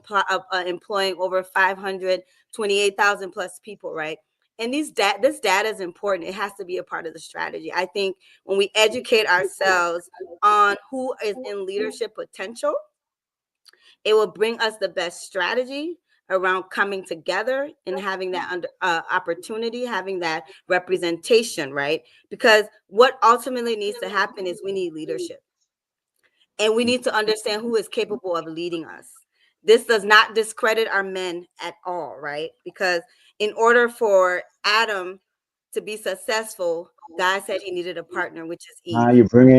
employing over 528,000 plus people, right? And this data is important. It has to be a part of the strategy. I think when we educate ourselves on who is in leadership potential, it will bring us the best strategy around coming together and having that opportunity, having that representation, right? Because what ultimately needs to happen is we need leadership. And we need to understand who is capable of leading us. This does not discredit our men at all, right? Because in order for Adam to be successful, God said he needed a partner, which is Eve.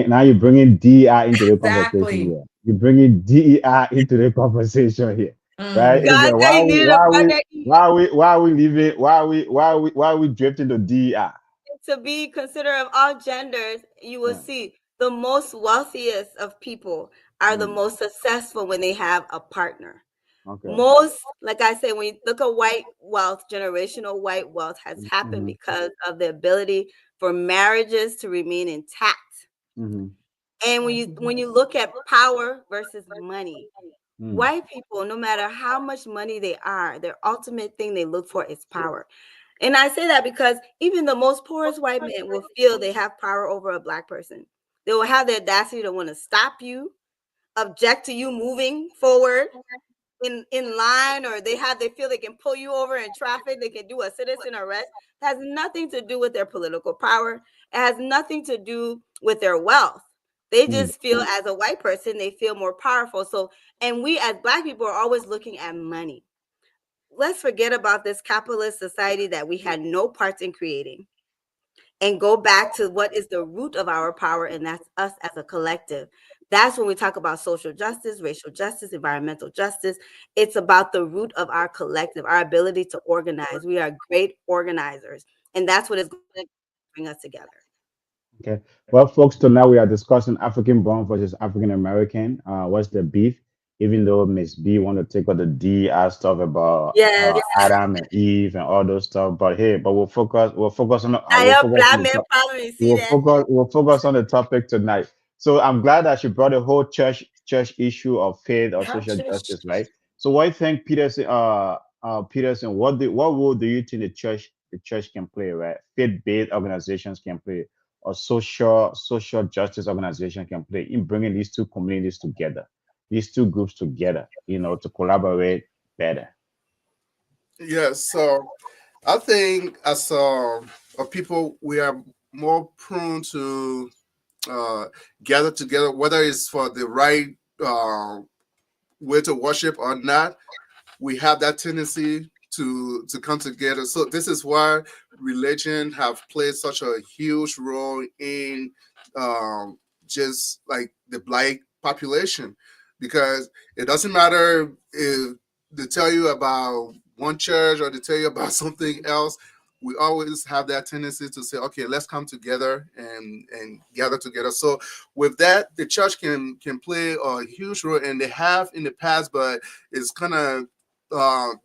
Now you're bringing DEI into the conversation Exactly. here. You're bringing DEI into the conversation here, right? It's God like, said he needed a partner, Eve, why are we leaving? Why are we drifting to DEI? to be considerate of all genders. You will see the most wealthiest of people are the most successful when they have a partner. Okay. Most, like I said, when you look at white wealth, generational white wealth has happened because of the ability for marriages to remain intact. And when you look at power versus money, white people, no matter how much money they are, their ultimate thing they look for is power. And I say that because even the most poorest white men will feel they have power over a Black person. They will have the audacity to want to stop you, object to you moving forward. in line, or they feel they can pull you over in traffic, they can do a citizen arrest. It has nothing to do with their political power. It has nothing to do with their wealth. They just feel, as a white person, they feel more powerful. So, and we as Black people are always looking at money. Let's forget about this capitalist society that we had no parts in creating, and go back to what is the root of our power, and that's us as a collective. That's when we talk about social justice, racial justice, environmental justice. It's about the root of our collective, our ability to organize. We are great organizers, and that's what is going to bring us together. Okay. Well, folks, tonight we are discussing African born versus African American. What's the beef? Even though Miss B want to take all the DI stuff about Yes, Adam and Eve and all those stuff, but hey, but we'll focus on I we'll have focus Black on man problem. You see that? we'll focus on the topic tonight. So I'm glad that she brought the whole church issue of faith or social justice, right? So what do you think, Peterson? Peterson, what role do you think the church can play, right? Faith-based organizations can play, or social justice organization can play in bringing these two communities together, these two groups together, to collaborate better. Yes. So I think as people, we are more prone to gather together, whether it's for the right way to worship or not. We have that tendency to come together. So this is why religion have played such a huge role in just like the Black population, because it doesn't matter if they tell you about one church or they tell you about something else. We always have that tendency to say, okay, let's come together and gather together. So with that, the church can play a huge role, and they have in the past, but it's kind of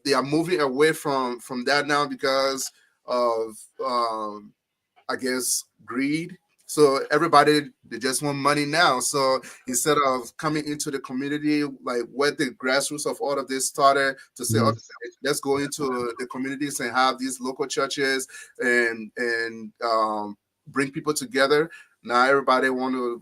they are moving away from that now because of I guess greed. So everybody, they just want money now. So instead of coming into the community, like where the grassroots of all of this started, to say, okay, let's go into the communities and have these local churches and bring people together. Now everybody want to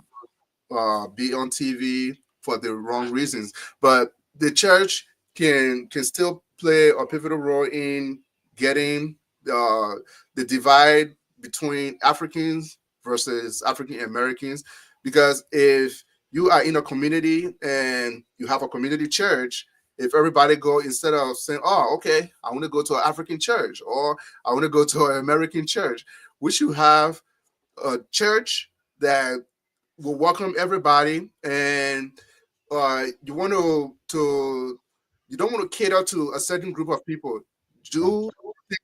be on TV for the wrong reasons, but the church can still play a pivotal role in getting the divide between Africans versus African Americans. Because if you are in a community and you have a community church, if everybody go, instead of saying, oh, okay, I want to go to an African church or I want to go to an American church, we should have a church that will welcome everybody. And you want you don't want to cater to a certain group of people. Do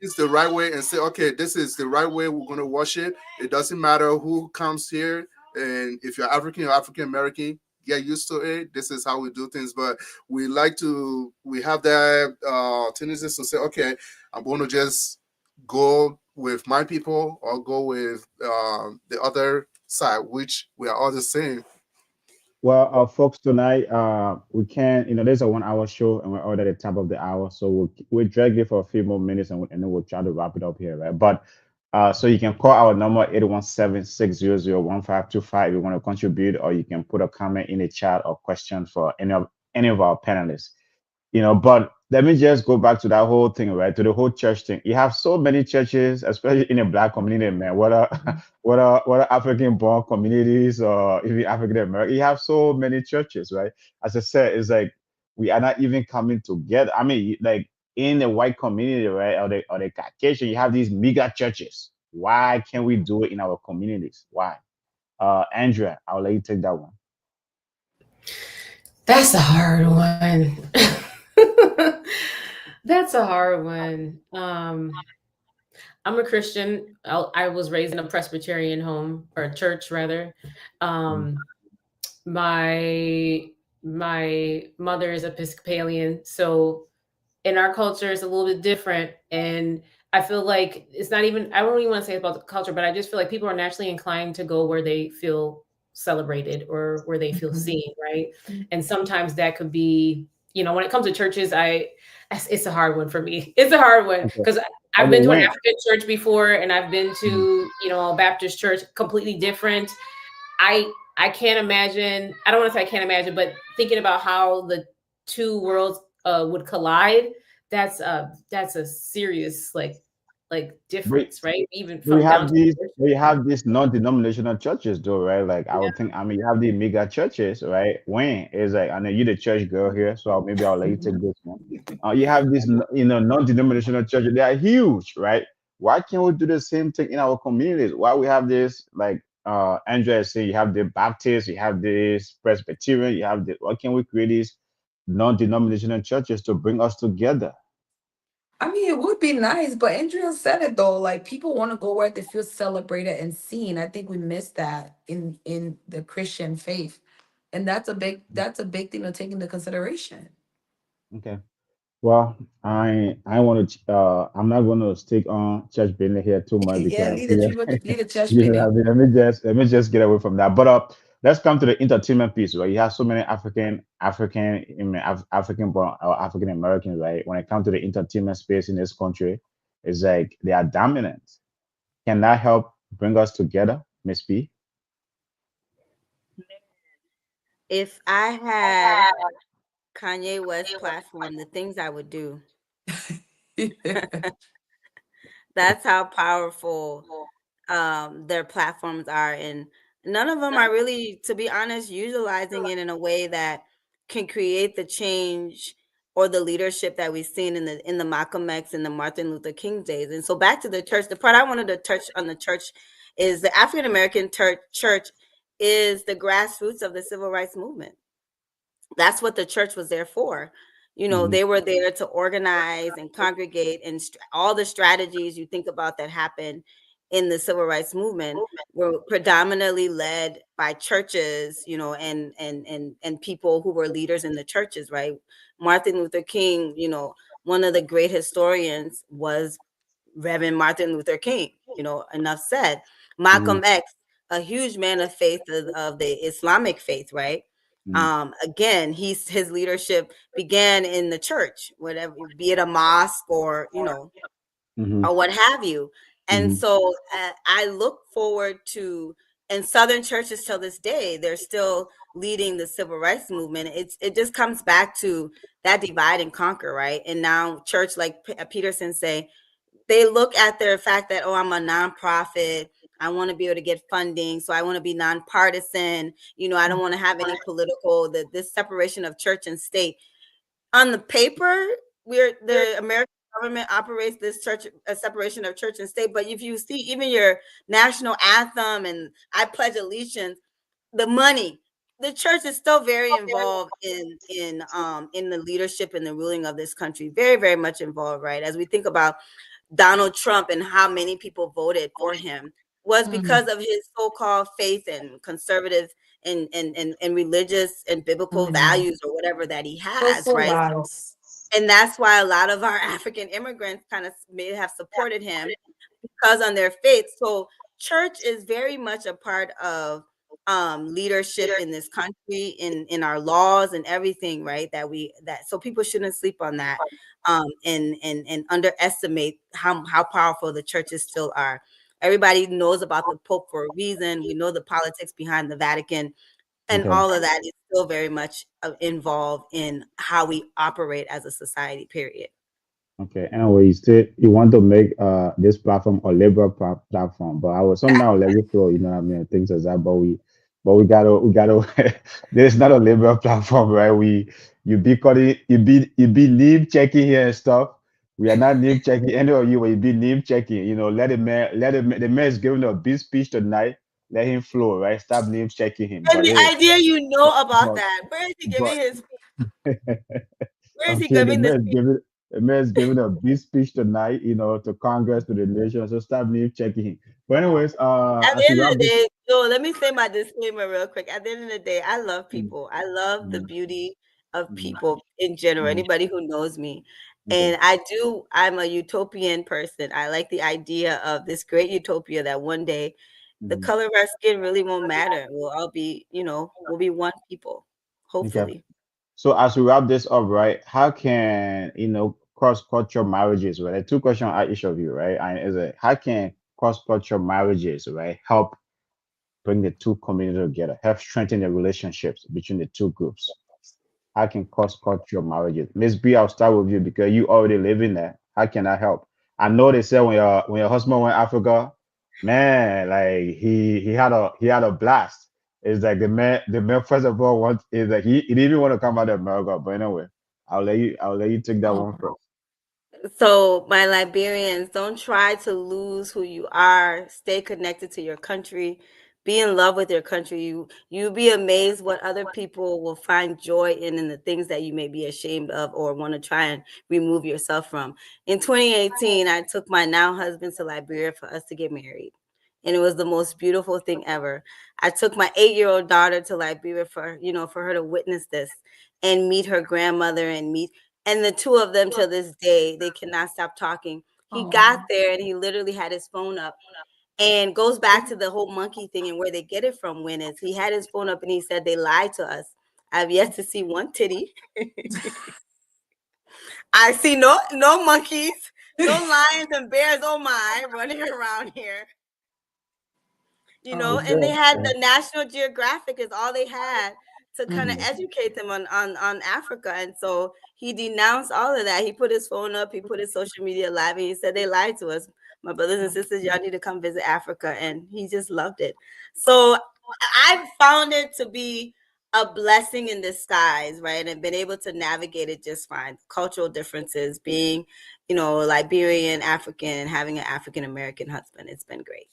things the right way and say, okay, this is the right way we're going to worship. It doesn't matter who comes here, and if you're African or African American, get used to it. This is how we do things. But we have that tendency to say, okay, I'm going to just go with my people or go with the other side, which we are all the same. Well, folks, tonight we can, there's a 1 hour show and we're already at the top of the hour, so we'll drag it for a few more minutes and then we'll try to wrap it up here, right? But so you can call our number 817-600-1525 if you want to contribute, or you can put a comment in the chat or question for any of our panelists. But let me just go back to that whole thing, right? To the whole church thing. You have so many churches, especially in the Black community, man. What are African-born communities or even African American? You have so many churches, right? As I said, it's like we are not even coming together. I mean, like in the white community, right, or the Caucasian, you have these mega churches. Why can't we do it in our communities? Why? Andrea, I'll let you take that one. That's a hard one. That's a hard one. I'm a Christian. I was raised in a Presbyterian home, or church rather. My mother is Episcopalian, so in our culture it's a little bit different. And I feel like it's not even, I don't even want to say about the culture, but I just feel like people are naturally inclined to go where they feel celebrated or where they feel seen, right? And sometimes that could be, when it comes to churches, it's a hard one for me. It's a hard one because I've been to an African church before, and I've been to, a Baptist church, completely different. I can't imagine, I don't want to say I can't imagine, but thinking about how the two worlds would collide, that's a serious But difference, right? Even But you from down have to these, but you worship. have these non-denominational churches, though, right? Like I Yeah. would think. I mean, you have the mega churches, right? Wayne is like, I know you're the church girl here, so maybe I'll let you take this one. You have these, non-denominational churches. They are huge, right? Why can't we do the same thing in our communities? Why we have this, like Andrea is saying, you have the Baptist, you have this Presbyterian, you have the. Why can't we create these non-denominational churches to bring us together? I mean, it would be nice, but Andrea said it though. Like people want to go where they feel celebrated and seen. I think we miss that in the Christian faith, and that's a big thing to take into consideration. Okay. Well, I want to. I'm not going to stick on church building here too much Yeah, because lead a church yeah, building. let me just get away from that. But let's come to the entertainment piece, right? You have so many African born or African Americans, right? When it comes to the entertainment space in this country, it's like they are dominant. Can that help bring us together, Miss P? If I had Kanye West platform, the things I would do. That's how powerful their platforms are, and none of them are really, to be honest, utilizing it in a way that can create the change or the leadership that we've seen in the Malcolm X and the Martin Luther King days. And so back to the church, the part I wanted to touch on the church is the African American church is the grassroots of the civil rights movement. That's what the church was there for. Hmm. They were there to organize and congregate, and all the strategies you think about that happened in the civil rights movement were predominantly led by churches, and people who were leaders in the churches, right? Martin Luther King, one of the great historians was Reverend Martin Luther King, enough said. Hmm. Malcolm X, a huge man of faith of the Islamic faith, right? Hmm. Again, his leadership began in the church, whatever, be it a mosque or Hmm. or what have you. And Hmm. so I look forward to, and Southern churches till this day, they're still leading the civil rights movement. It just comes back to that divide and conquer, right? And now church, like Peterson say, they look at their fact that, oh, I'm a nonprofit. I want to be able to get funding. So I want to be nonpartisan. I don't want to have any political, this separation of church and state. On the paper, the American government operates this church, a separation of church and state. But if you see even your national anthem and I pledge allegiance, the money, the church is still very involved in the leadership and the ruling of this country. Very, very much involved, right? As we think about Donald Trump and how many people voted for him was Mm, because of his so-called faith and conservative and religious and biblical mm. values or whatever that he has, Social right? So, lives. and that's why a lot of our African immigrants kind of may have supported him because on their faith. So church is very much a part of leadership in this country, in our laws and everything, right? That so people shouldn't sleep on that, and underestimate how powerful the churches still are. Everybody knows about the Pope for a reason. We know the politics behind the Vatican, and Okay. all of that is still very much involved in how we operate as a society, period. Okay. Anyway, you want to make this platform a liberal platform, but I will sometime I'll let you flow, you know what I mean, things like that. But we gotta this is not a liberal platform, right? You be name checking here and stuff. We are not name checking any of you, but you be name checking, the man is giving a big speech tonight. Let him flow, right? Stop name checking him. And But the hey, idea about but that, where is he but giving his? Where is he okay, the giving this? man is giving a big speech tonight, to Congress, to the nation. So stop name checking him. But anyways, At the as we end of wrap the this. day, so let me say my disclaimer real quick. At the end of the day, I love Mm, people. I love the mm, beauty of mm, people in general. mm, Anybody who knows me. okay. And I'm a utopian person. I like the idea of this great utopia that one day the Mm, color of our skin really won't matter. We'll all be, we'll be one people, okay. hopefully. So as we wrap this up, right? How can cross-cultural marriages, right? Two questions at each of you, right? And is it how can cross-cultural marriages, right, help bring the two communities together, help strengthen the relationships between the two groups? how can cross-cultural marriages? Miss B, I'll start with you because you already live in there. How can I help? I know they said when your husband went Africa, man, like he had a blast. It's like the man first of all wants is like he didn't even want to come out of America. But anyway, I'll let you take that one Oh, first. So, my Liberians, don't try to lose who you are. Stay connected to your country. Be in love with your country. You be amazed what other people will find joy in the things that you may be ashamed of or want to try and remove yourself from. In 2018, I took my now husband to Liberia for us to get married. And it was the most beautiful thing ever. I took my 8-year-old daughter to Liberia for her to witness this and meet her grandmother and the two of them till this day, they cannot stop talking. He got oh, there and he literally had his phone up and goes back to the whole monkey thing and where they get it from when is he had his phone up and he said they lied to us. I've yet to see one titty. I see no monkeys, no lions and bears, oh my, running around here. oh And they Okay. man. had Yeah. the National Geographic is all they had to kind of Mhm. Mhm. educate them on Africa. And so he denounced all of that. He put his phone up, he put his social media live, and he said they lied to us. My brothers and sisters, y'all need to come visit Africa. And he just loved it. So I found it to be a blessing in disguise, right? And been able to navigate it just fine. Cultural differences, being, Liberian, African, having an African American husband. It's been great.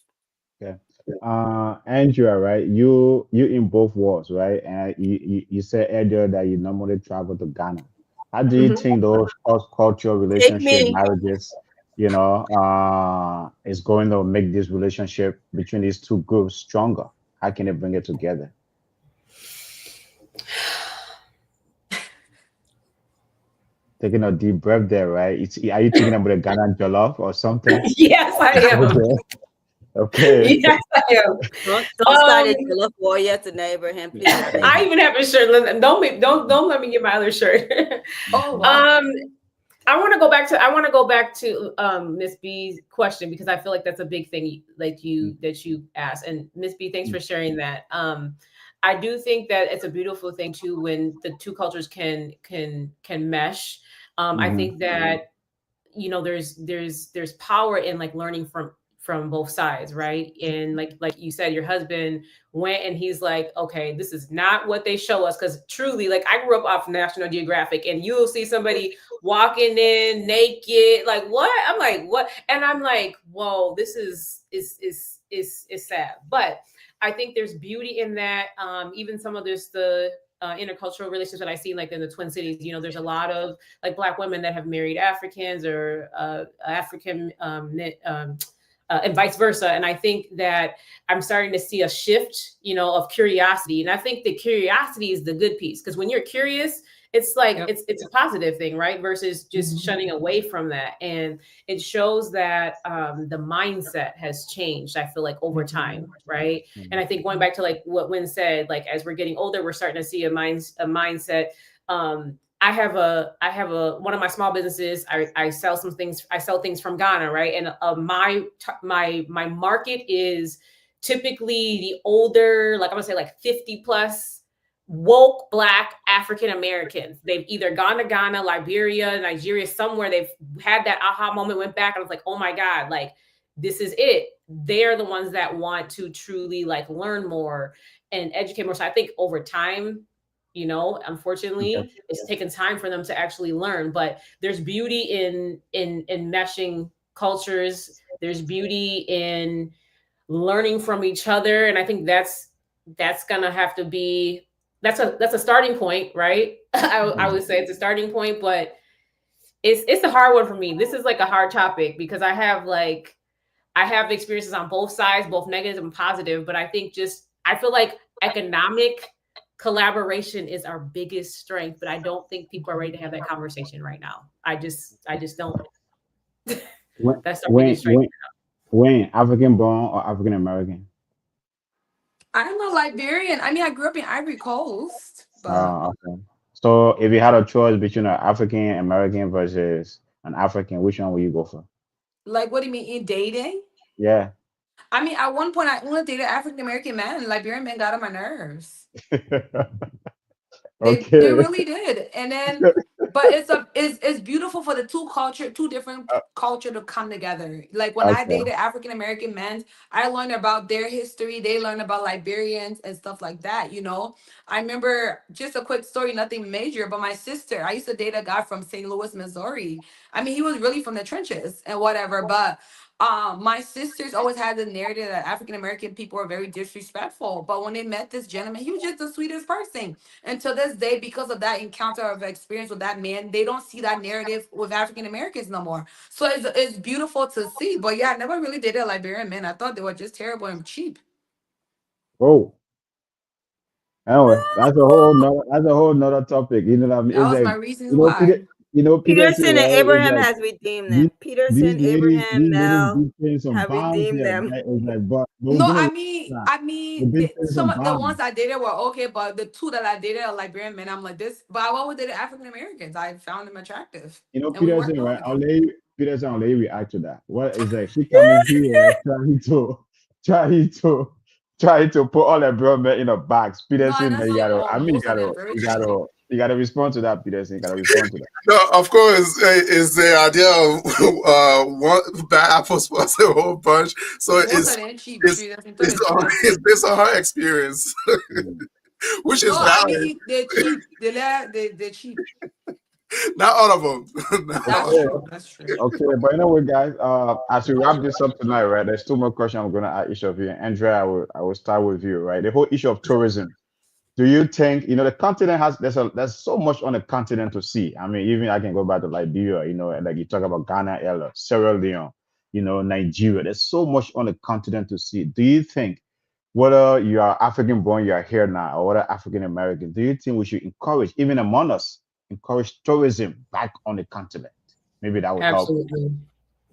Okay. Andrea, right? You in both worlds, right? And you said earlier that you normally travel to Ghana. How do you Mhm. think those cross-cultural Take relationship me. marriages, is going to make this relationship between these two groups stronger? How can it bring it together? Taking a deep breath there, right? Are you thinking about a Ghana jollof or something? Yes, I am. Okay. Okay. Yes, I am. Don't start Um, a jollof warrior tonight, Abraham. Please, I beg I you. even have a shirt. Don't let me get my other shirt. Oh wow. um, I want to go back to Miss B's question because I feel like that's a big thing like that you asked. And Miss B, thanks for sharing that. I do think that it's a beautiful thing too when the two cultures can mesh. I Mm-hmm. think that there's power in like learning from both sides, right? And like you said, your husband went and he's like, okay, this is not what they show us, because truly, like, I grew up off National Geographic and you'll see somebody walking in naked, like, what? I'm like, what? And I'm like, whoa, this is sad. But I think there's beauty in that. Even some of the intercultural relationships that I see like in the Twin Cities, there's a lot of like Black women that have married Africans or African and vice versa. And I think that I'm starting to see a shift, of curiosity. And I think the curiosity is the good piece, because when you're curious, it's like Yep. it's a positive thing, right? Versus just Mhm. shunning away from that. And it shows that the mindset has changed, I feel like, over time, Mhm. right? And I think going back to like what Wynn said, like as we're getting older, we're starting to see a mindset. I have a one of my small businesses. I sell some things. I sell things from Ghana, right? And my market is typically the older, like I'm gonna say like 50 plus woke Black African Americans. They've either gone to Ghana, Liberia, Nigeria, somewhere. They've had that aha moment, went back, and was like, oh my God, like this is it. They're the ones that want to truly like learn more and educate more. So I think over time, Okay. unfortunately, it's taken time for them to actually learn. But there's beauty in meshing cultures. There's beauty in learning from each other, and I think that's gonna have to be that's a starting point, right? I Mhm. would say it's a starting point, but it's a hard one for me. This is like a hard topic because I have experiences on both sides, both negative and positive, but I feel like economic collaboration is our biggest strength, but I don't think people are ready to have that conversation right now. I just don't. When, That's our when, biggest strength. when, when African born or African American? I'm a Liberian. I mean, I grew up in Ivory Coast, but Okay. So if you had a choice between an African American versus an African, which one would you go for? like, what do you mean in dating? Yeah. I mean, at one point, I only dated African American man, and Liberian men got on my nerves. They Okay. really did. And then but it's beautiful for the two different culture to come together. Like when I Okay. dated African American men, I learned about their history. They learned about Liberians and stuff like that, you know. I remember just a quick story, nothing major, but my sister, I used to date a guy from St. Louis, Missouri. I mean, he was really from the trenches and whatever, but my sisters always had the narrative that African American people are very disrespectful. But when they met this gentleman, he was just the sweetest person. And to this day, because of that encounter of experience with that man, they don't see that narrative with African Americans no more. So it's beautiful to see. But yeah, I never really dated Liberian men. I thought they were just terrible and cheap. Oh, anyway, that's a whole nother topic. You know what I mean? That It's was like, my reasons you know, why. Peterson, Peterson and right? It's Abraham like has redeemed these them. Peterson, these ladies, Abraham, Mel be putting some have bounds redeemed there, them. right? It's like, but we're No, gonna I they've mean, been putting some some of the bounds. ones I dated were okay, but the two that I dated are Liberian men. I'm like this, but I always dated African Americans. I found them attractive, You know, and we worked Peterson, well right? together. Peterson, I'll let you react to that. What is like she coming here trying to trying to put all the brother in a box. No, and Peterson, that's man, not all. you Most of gotta them very you sweet. gotta you gotta respond to that, Peterson. You gotta respond to that. No, of course, is the idea of one bad apple spoils a whole bunch. So Most of them cheap. it's Treat them they're cheap. it's based on her experience, Mm. which No, is I valid. mean they're cheap. They're cheap. Not all of them. Not That's all. Okay, true. That's true. okay, but you know what, guys? As we wrap this up tonight, right? There's two more questions I'm gonna ask each of you. Andrea, I will start with you, right? The whole issue of tourism. Do you think, the continent has there's so much on the continent to see? I mean, even I can go back to Liberia, and like you talk about Ghana, Ella, Sierra Leone, Nigeria. There's so much on the continent to see. Do you think, whether you are African born, you are here now, or whether African American, do you think we should encourage, even among us, encourage tourism back on the continent? Maybe that would help. Absolutely.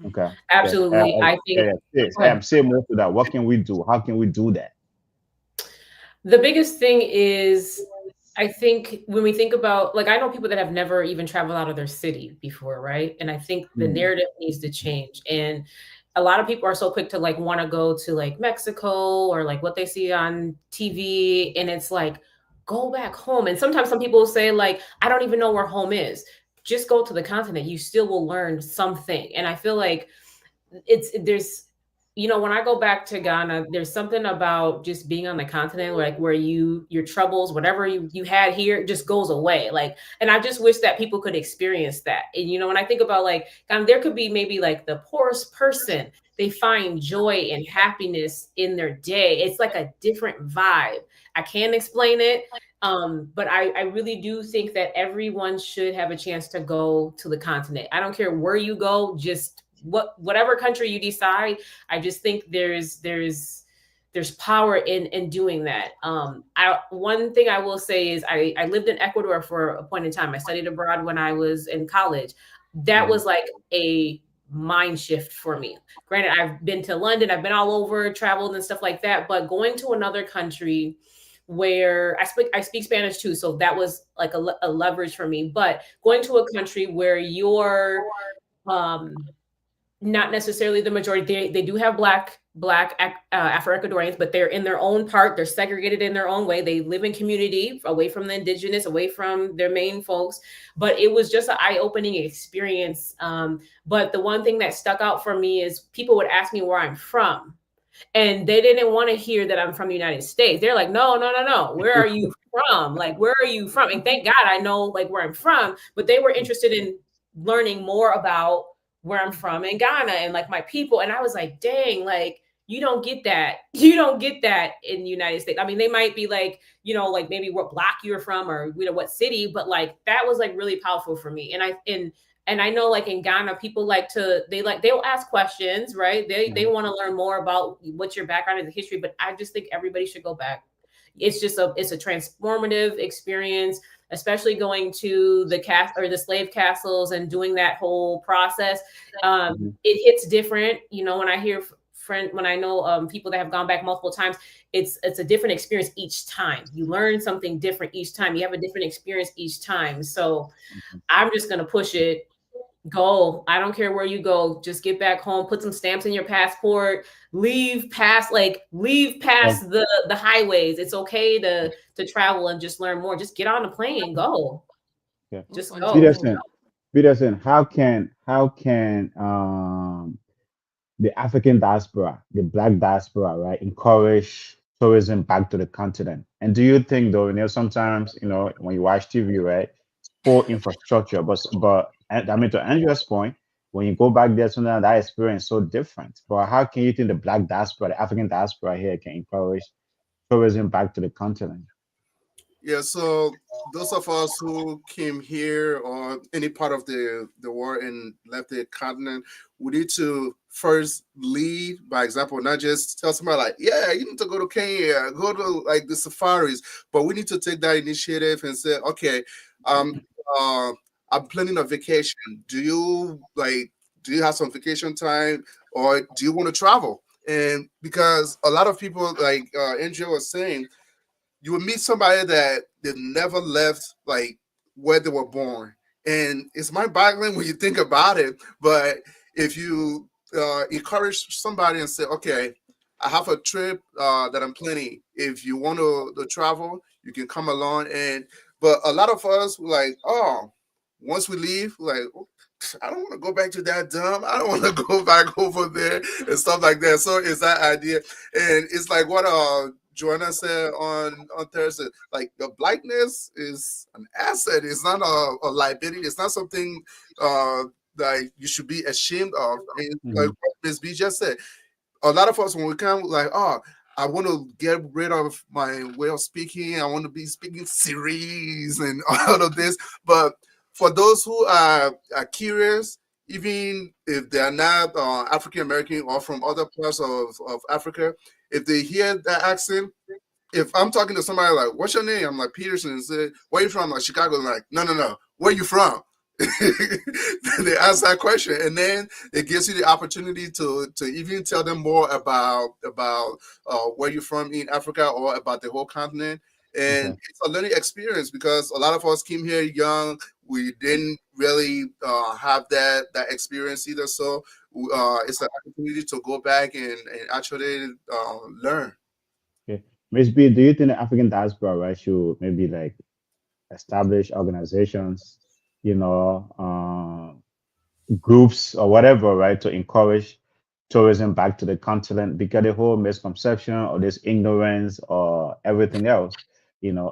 Okay. Okay. Absolutely. I think Say more to that. What can we do? How can we do that? the biggest thing is, I think when we think about, like, I know people that have never even traveled out of their city before, right? And I think the narrative needs to change. And a lot of people are so quick to like want to go to like Mexico or like what they see on TV. And it's like, go back home. And sometimes some people say like, I don't even know where home is. Just go to the continent. You still will learn something. And I feel like there's, when I go back to Ghana, there's something about just being on the continent, like where your troubles, whatever you had here, just goes away. Like, and I just wish that people could experience that. And, when I think about like, there could be maybe like the poorest person, they find joy and happiness in their day. It's like a different vibe. I can't explain it. But I really do think that everyone should have a chance to go to the continent. I don't care where you go, just whatever country you decide. I just think there's power in doing that. One thing I will say is I lived in Ecuador for a point in time. I studied abroad when I was in college. That was like a mind shift for me. Granted, I've been to London, I've been all over, traveled and stuff like that, but going to another country where I speak Spanish too, so that was like a leverage for me. But going to a country where you're not necessarily the majority. They do have black Afro-Ecuadorians, but they're in their own part. They're segregated in their own way. They live in community, away from the indigenous, away from their main folks. But it was just an eye-opening experience. But the one thing that stuck out for me is people would ask me where I'm from. And they didn't want to hear that I'm from the United States. They're like, no. Where are you from? Like, where are you from? And thank God I know like where I'm from, but they were interested in learning more about where I'm from in Ghana and like my people. And I was like, dang, like, you don't get that. You don't get that in the United States. I mean, they might be like, like maybe what block you're from or, what city, but like, that was like really powerful for me. And I know like in Ghana, people they'll ask questions, right? They want to learn more about what your background is, the history, but I just think everybody should go back. It's a transformative experience, especially going to the slave castles and doing that whole process. It hits different, when I hear when I know people that have gone back multiple times, it's a different experience each time. You learn something different each time. You have a different experience each time. So I'm just going to push it. Go. I don't care where you go. Just get back home, put some stamps in your passport, leave past Yeah. the highways. It's okay to travel and just learn more. Just get on a plane and go. Yeah. Just Or go. Joe. Peterson, Peterson, how can the African diaspora, the Black diaspora, right, encourage tourism back to the continent? And do you think, though, sometimes, when you watch TV, right, poor infrastructure, but I mean, to Andrea's point, when you go back there, sometimes that experience is so different. But how can you think the Black diaspora, the African diaspora here, can encourage tourism back to the continent? Yeah, so those of us who came here or any part of the world and left the continent, we need to first lead by example, not just tell somebody like, yeah, you need to go to Kenya, go to like the safaris, but we need to take that initiative and say, okay, um, uh, I'm planning a vacation. Do you have some vacation time, or do you want to travel? And because a lot of people, like Angel was saying, you would meet somebody that they never left like where they were born, and it's mind-boggling when you think about it. But if you encourage somebody and say, okay, I have a trip that I'm planning, if you want to travel, you can come along. And but a lot of us were like, oh, once we leave, like, "Oh, I don't want to go back to that dump. I don't want to go back over there and stuff like that." So it's that idea, and it's like what Joanna said on Thursday. Like the blackness is an asset. It's not a liability. It's not something uh that you should be ashamed of. And like Hmm. what Ms. B just said, a lot of us when we come like, oh, I want to get rid of my way of speaking. I want to be speaking series and all of this. But for those who are curious, even if they are not African American or from other parts of Africa, if they hear that accent, if I'm talking to somebody like, "What's your name?" I'm like Peterson. And say, "Where you from?" I'm like Chicago. I'm like, no, no, no. Where you from? They ask that question, and then it gives you the opportunity to even tell them more about where you're from in Africa or about the whole continent. And Okay. it's a learning experience because a lot of us came here young. We didn't really have that experience either. So it's an opportunity to go back and actually learn. Okay. Miss B, do you think the African diaspora, right, should maybe like establish organizations, you know, groups or whatever, right, to encourage tourism back to the continent? Because the whole misconception or this ignorance or everything else,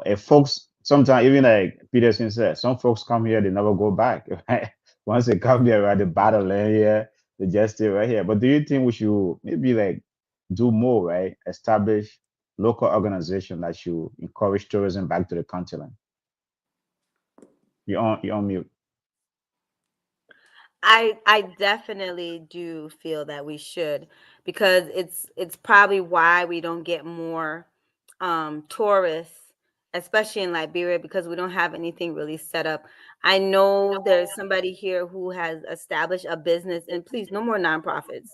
if folks sometimes, even like Peterson said, some folks come here, they never go back, right? Once they come here, right, they battle in here, they just stay right here. But do you think we should maybe like do more, right? Establish local organization that should encourage tourism back to the continent? You on mute. I definitely do feel that we should, because it's probably why we don't get more tourists, especially in Liberia, because we don't have anything really set up. I know there's somebody here who has established a business, and please, no more nonprofits.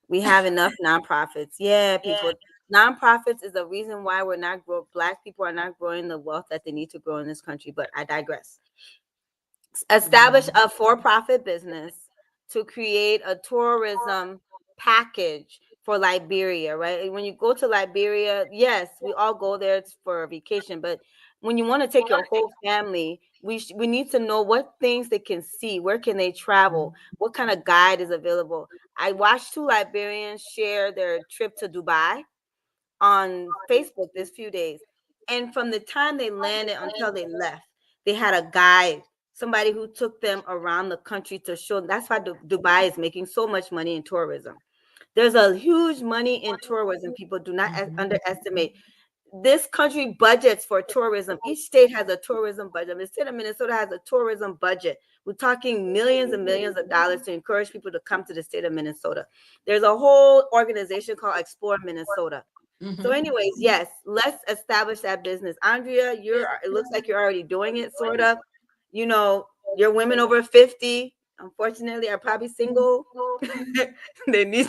We have enough nonprofits. Yeah, people. Nonprofits is the reason why we're not Black people are not growing the wealth that they need to grow in this country. But I digress. Establish a for-profit business to create a tourism package for Liberia, right? When you go to Liberia, yes, we all go there for a vacation, but when you want to take your whole family, we need to know what things they can see, where can they travel, what kind of guide is available. I watched two Liberians share their trip to Dubai on Facebook this few days. And from the time they landed until they left, they had a guide, somebody who took them around the country to show. That's why Dubai is making so much money in tourism. There's a huge money in tourism. People do not underestimate. This country budgets for tourism. Each state has a tourism budget. The state of Minnesota has a tourism budget. We're talking millions and millions of dollars to encourage people to come to the state of Minnesota. There's a whole organization called Explore Minnesota. So, anyways, yes, let's establish that business. Andrea, it looks like you're already doing it, sort of. Your women over 50, unfortunately, are probably single. They need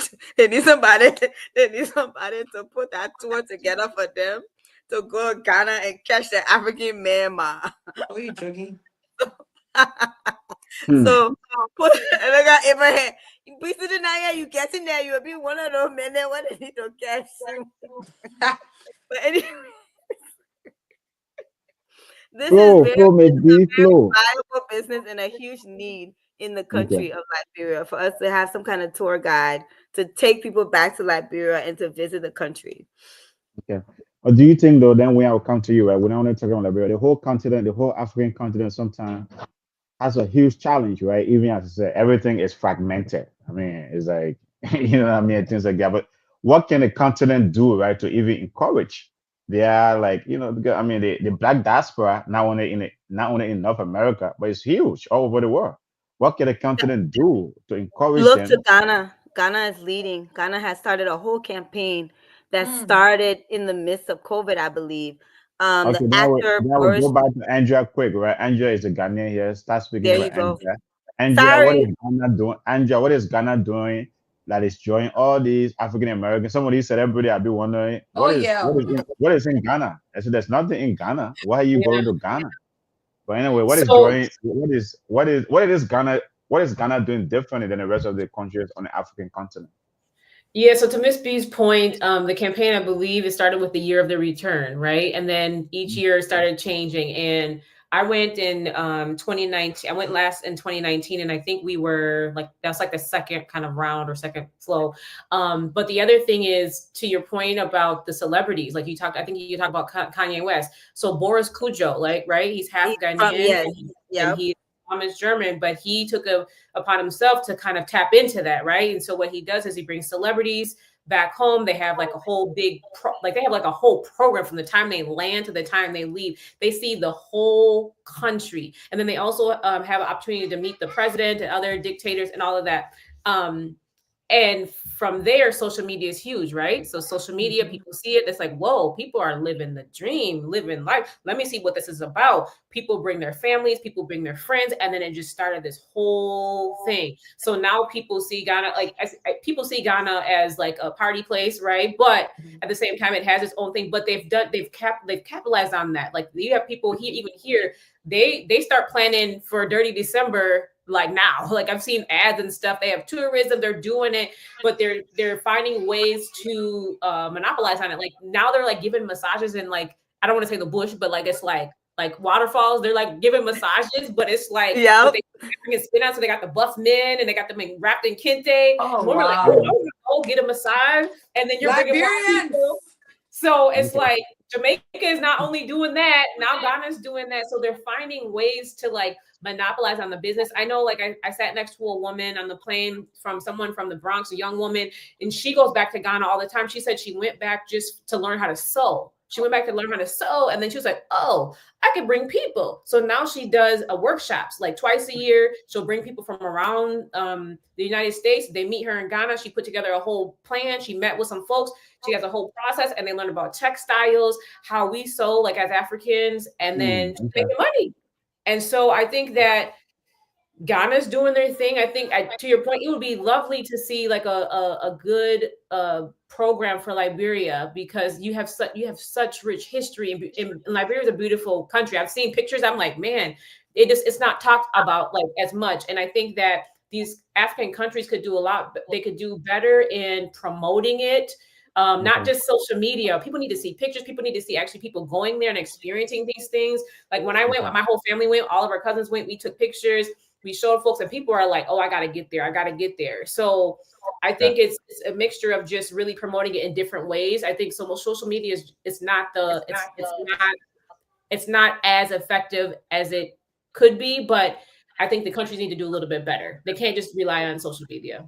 somebody. They need somebody to put that tour together for them to go to Ghana and catch the African man. Are you joking? Hmm. So put and I got in my head. You be sitting there, you getting there, you'll be one of those men that want to need to catch you. But anyway, this is Flow, very flow, Miss B, flow. viable business and a huge need in the Okay, country of Liberia for us to have some kind of tour guide to take people back to Liberia and to visit the country. okay. Or do you think though, then when I will come to you, right? When I want to talk about Liberia, the whole continent, the whole African continent sometimes has a huge challenge, right? Even as I said, everything is fragmented. I mean, it's like you know what I mean, things like that. But what can the continent do, right, to even encourage? They are like, because, I mean, the black diaspora not only in North America, but it's huge all over the world. What can the continent do to encourage Look to them? Ghana. Ghana is leading. Ghana has started a whole campaign that Mm. started in the midst of COVID, I believe. The Okay, actor then I will go Boris, back to Andrea quick, right? Andrea is a Ghanaian here. Start speaking there you about go. Andrea. Andrea, what is Sorry. Ghana doing? Andrea, what is Ghana doing that is drawing all these African Americans? Some of these celebrities, I'll be wondering, Oh yeah. what is in Ghana? I said, there's nothing in Ghana. Why are you Yeah. going to Ghana? But anyway, what is So drawing? What is Ghana doing differently than the rest of the countries on the African continent? yeah, so to Miss B's point, the campaign, I believe, it started with the year of the return, right? And then each year started changing. And I went in 2019. I went last in 2019, and I think we were like that's like the second kind of round or second flow. But the other thing is to your point about the celebrities, like you talked, I think you talked about Kanye West. So Boris Kujo, like right, he's half Ghanaian Yes. and Yep. he mom is German, but he took upon himself to kind of tap into that, right? And so what he does is he brings celebrities back home. They have like a whole they have like a whole program from the time they land to the time they leave. They see the whole country, and then they also have an opportunity to meet the president and other dictators and all of that. Um, and from there, social media is huge, right? So social media, people see it. It's like, whoa, people are living the dream, living life. Let me see what this is about. People bring their families, people bring their friends, and then it just started this whole thing. So now people see Ghana people see Ghana as like a party place, right? But at the same time, it has its own thing. But they've capitalized on that. Like you have people here, even here, they start planning for Dirty December like now. Like I've seen ads and stuff. They have tourism, they're doing it, but they're finding ways to monopolize on it. Like now they're like giving massages in like I don't want to say the bush, but like it's like waterfalls. They're like giving massages, but it's like but Yep. they can spin out. So they got the buff men and they got them wrapped in kente. Oh And we're like, wow. oh, I want to go get a massage, and then you're bringing black Liberians. people. So it's Okay. like Jamaica is not only doing that, now Ghana's doing that. So they're finding ways to like monopolize on the business. I know, like I sat next to a woman on the plane from someone from the Bronx, a young woman, and she goes back to Ghana all the time. She said she went back just to learn how to sew. She went back to learn how to sew, and then she was like, "Oh, I could bring people." So now she does workshops like twice a year. She'll bring people from around the United States. They meet her in Ghana. She put together a whole plan. She met with some folks. She has a whole process, and they learn about textiles, how we sew, like as Africans, and then she's Okay. making money. And so I think that Ghana's doing their thing. I think, to your point, it would be lovely to see like a good program for Liberia because you have such rich history, and Liberia is a beautiful country. I've seen pictures. I'm like, man, it's not talked about like as much. And I think that these African countries could do a lot. They could do better in promoting it. Not Okay. just social media. People need to see pictures. People need to see actually people going there and experiencing these things. Like when I went, Okay. my whole family went, all of our cousins went, we took pictures, we showed folks, and people are like, oh, I got to get there. I got to get there. So I Yeah. think it's a mixture of just really promoting it in different ways. I think so. Social media is it's not as effective as it could be, but I think the countries need to do a little bit better. They can't just rely on social media.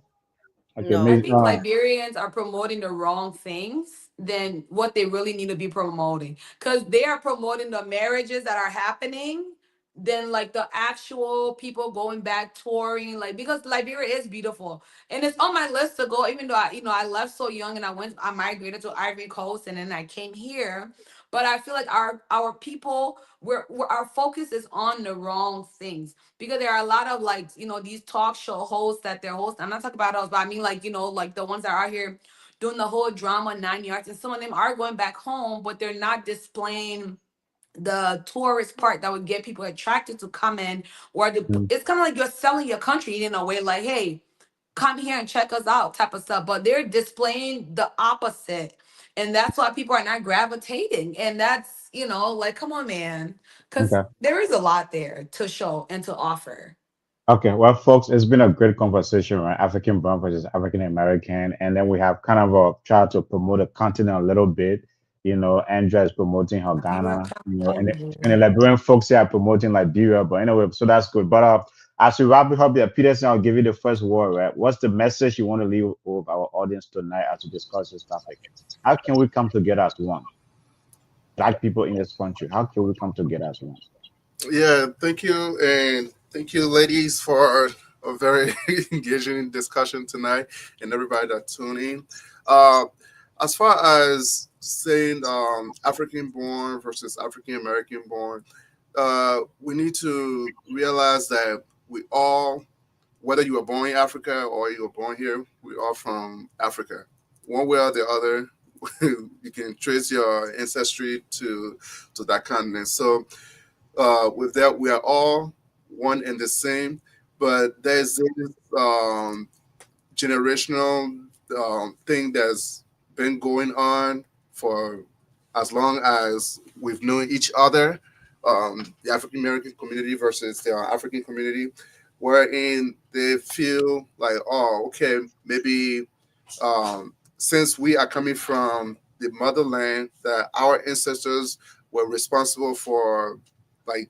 Okay. No. I Miss, think Liberians are promoting the wrong things than what they really need to be promoting. Because they are promoting the marriages that are happening than like the actual people going back touring. Like because Liberia is beautiful. And it's on my list to go, even though I left so young and I migrated to Ivory Coast and then I came here. But I feel like our people, our focus is on the wrong things because there are a lot of like these talk show hosts that they're hosting. I'm not talking about us, but I mean like like the ones that are here doing the whole drama 9 yards, and some of them are going back home, but they're not displaying the tourist part that would get people attracted to come in, or Mm. it's kind of like you're selling your country in a way, like, hey, come here and check us out type of stuff, but they're displaying the opposite, and that's why people are not gravitating. And that's, like, come on, man, because Okay. there is a lot there to show and to offer. Okay, well, folks, it's been a great conversation, right? African born versus African American, and then we have kind of tried to promote the continent a little bit. Andrea is promoting her You're Ghana, and the accountable. Liberian folks here are promoting Liberia. But anyway, so that's good. But as we wrap it up, yeah, Peterson, I'll give you the first word, right? What's the message you want to leave with our audience tonight as we discuss this topic? How can we come together as one? Black people in this country, how can we come together as one? Yeah, thank you, and thank you, ladies, for a very engaging discussion tonight, and everybody that tuned in. Uh, as far as saying African born versus African American born, we need to realize that we all, whether you were born in Africa or you were born here, we are from Africa. One way or the other, you can trace your ancestry to that continent. So with that, we are all one and the same, but there's this generational thing that's been going on for as long as we've known each other, the African American community versus the African community, wherein they feel like, oh, okay, maybe since we are coming from the motherland, that our ancestors were responsible for like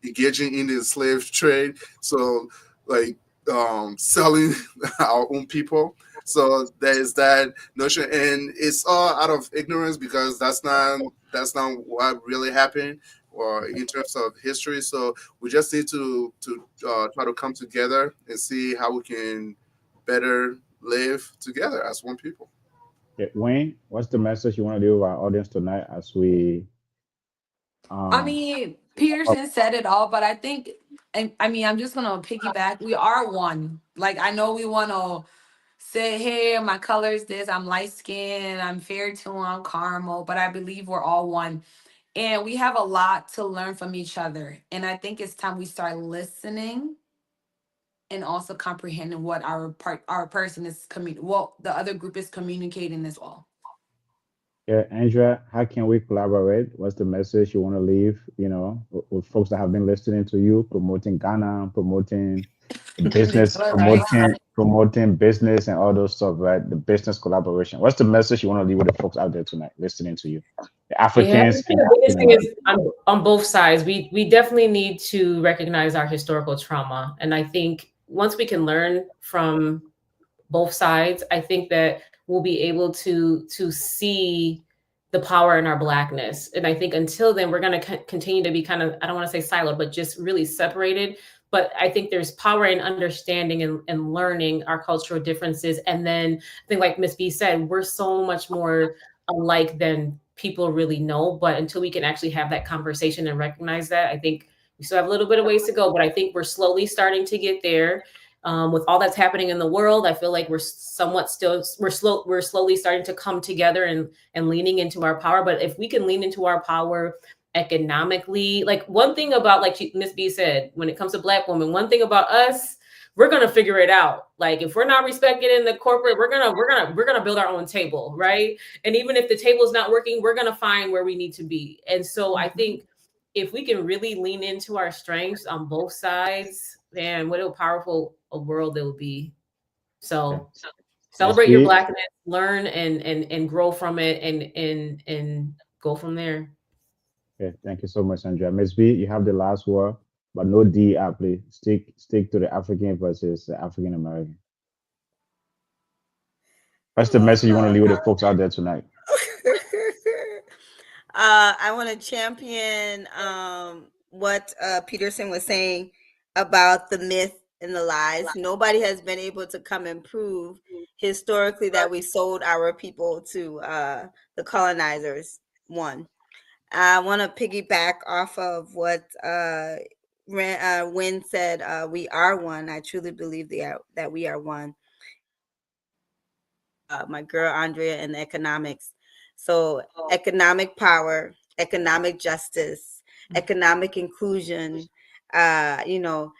engaging in the slave trade. So like selling our own people. So there's that notion, and it's all out of ignorance because that's not what really happened, or in terms of history. So we just need to try to come together and see how we can better live together as one people. Yeah, Wayne, what's the message you want to leave with our audience tonight as we I um mean, oh, Peterson said it all, but I think, and I mean, I'm just gonna piggyback. We are one. Like, I know we want to say, hey, my color is this, I'm light skinned, I'm fair tone, I'm caramel, but I believe we're all one. And we have a lot to learn from each other. And I think it's time we start listening and also comprehending what our person is what the other group is communicating as well. yeah, Andrea, how can we collaborate? What's the message you want to leave, with folks that have been listening to you, promoting Ghana, promoting The business, color, right? promoting business and all those stuff, right? The business collaboration. What's the message you want to leave with the folks out there tonight listening to you? The Yeah, I Africans think and the the biggest African thing is Americans. on both sides. We definitely need to recognize our historical trauma, and I think once we can learn from both sides, I think that we'll be able to see the power in our blackness. And I think until then, we're going to continue to be kind of, I don't want to say siloed, but just really separated. But I think there's power in understanding and learning our cultural differences. And then I think, like Miss B said, we're so much more alike than people really know. But until we can actually have that conversation and recognize that, I think we still have a little bit of ways to go. But I think we're slowly starting to get there. With all that's happening in the world, I feel like we're slowly starting to come together and leaning into our power. But if we can lean into our power economically, like one thing about, like Miss B said, when it comes to Black women, one thing about us, we're gonna figure it out. Like if we're not respected in the corporate, we're gonna build our own table, right? And even if the table's not working, we're gonna find where we need to be. And so I think if we can really lean into our strengths on both sides, man, what a powerful a world it would be. Okay. So Miss celebrate your B, blackness, learn and grow from it, and go from there. okay, thank you so much, Andrea. Miss B, you have the last word, but no D, please. Stick to the African versus the African American. What's the message you want to leave with the folks out there tonight? I want to champion what Peterson was saying about the myth and the lies. Nobody has been able to come and prove historically that we sold our people to the colonizers. One, I want to piggyback off of what Wynn said. We are one. I truly believe that we are one. My girl Andrea and economics. So economic power economic justice, economic inclusion. You know,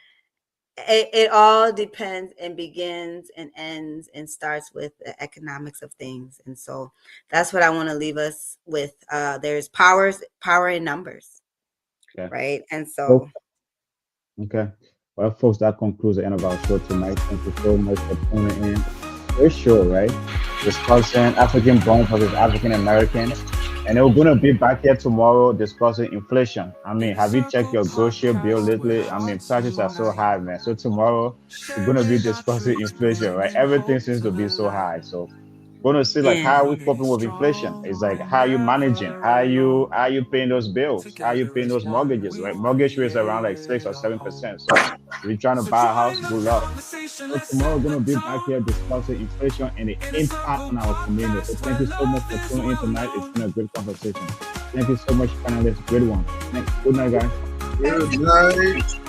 it all depends and begins and ends and starts with the economics of things. And so that's what I want to leave us with. There's power in numbers, right? And so okay. Well, folks, that concludes the end of our show tonight. Thank you so much for tuning in. Great show, right? Discussing African born versus African American. And we're going to be back here tomorrow discussing inflation. I mean, have you checked your grocery bill lately? I mean, prices are so high, man. So tomorrow we're going to be discussing inflation, right? Everything seems to be so high. So we're going to see like how are we coping with inflation? It's like how are you managing? How are you paying those bills? How are you paying those mortgages, right? Mortgage rates are around like 6 or 7%. So if you're trying to buy a house, good luck. So tomorrow we're going to be back here discussing inflation and the impact on our community. So thank you so much for tuning in tonight. It's been a great conversation. Thank you so much, panelists. Good one. Good night, guys. Good night.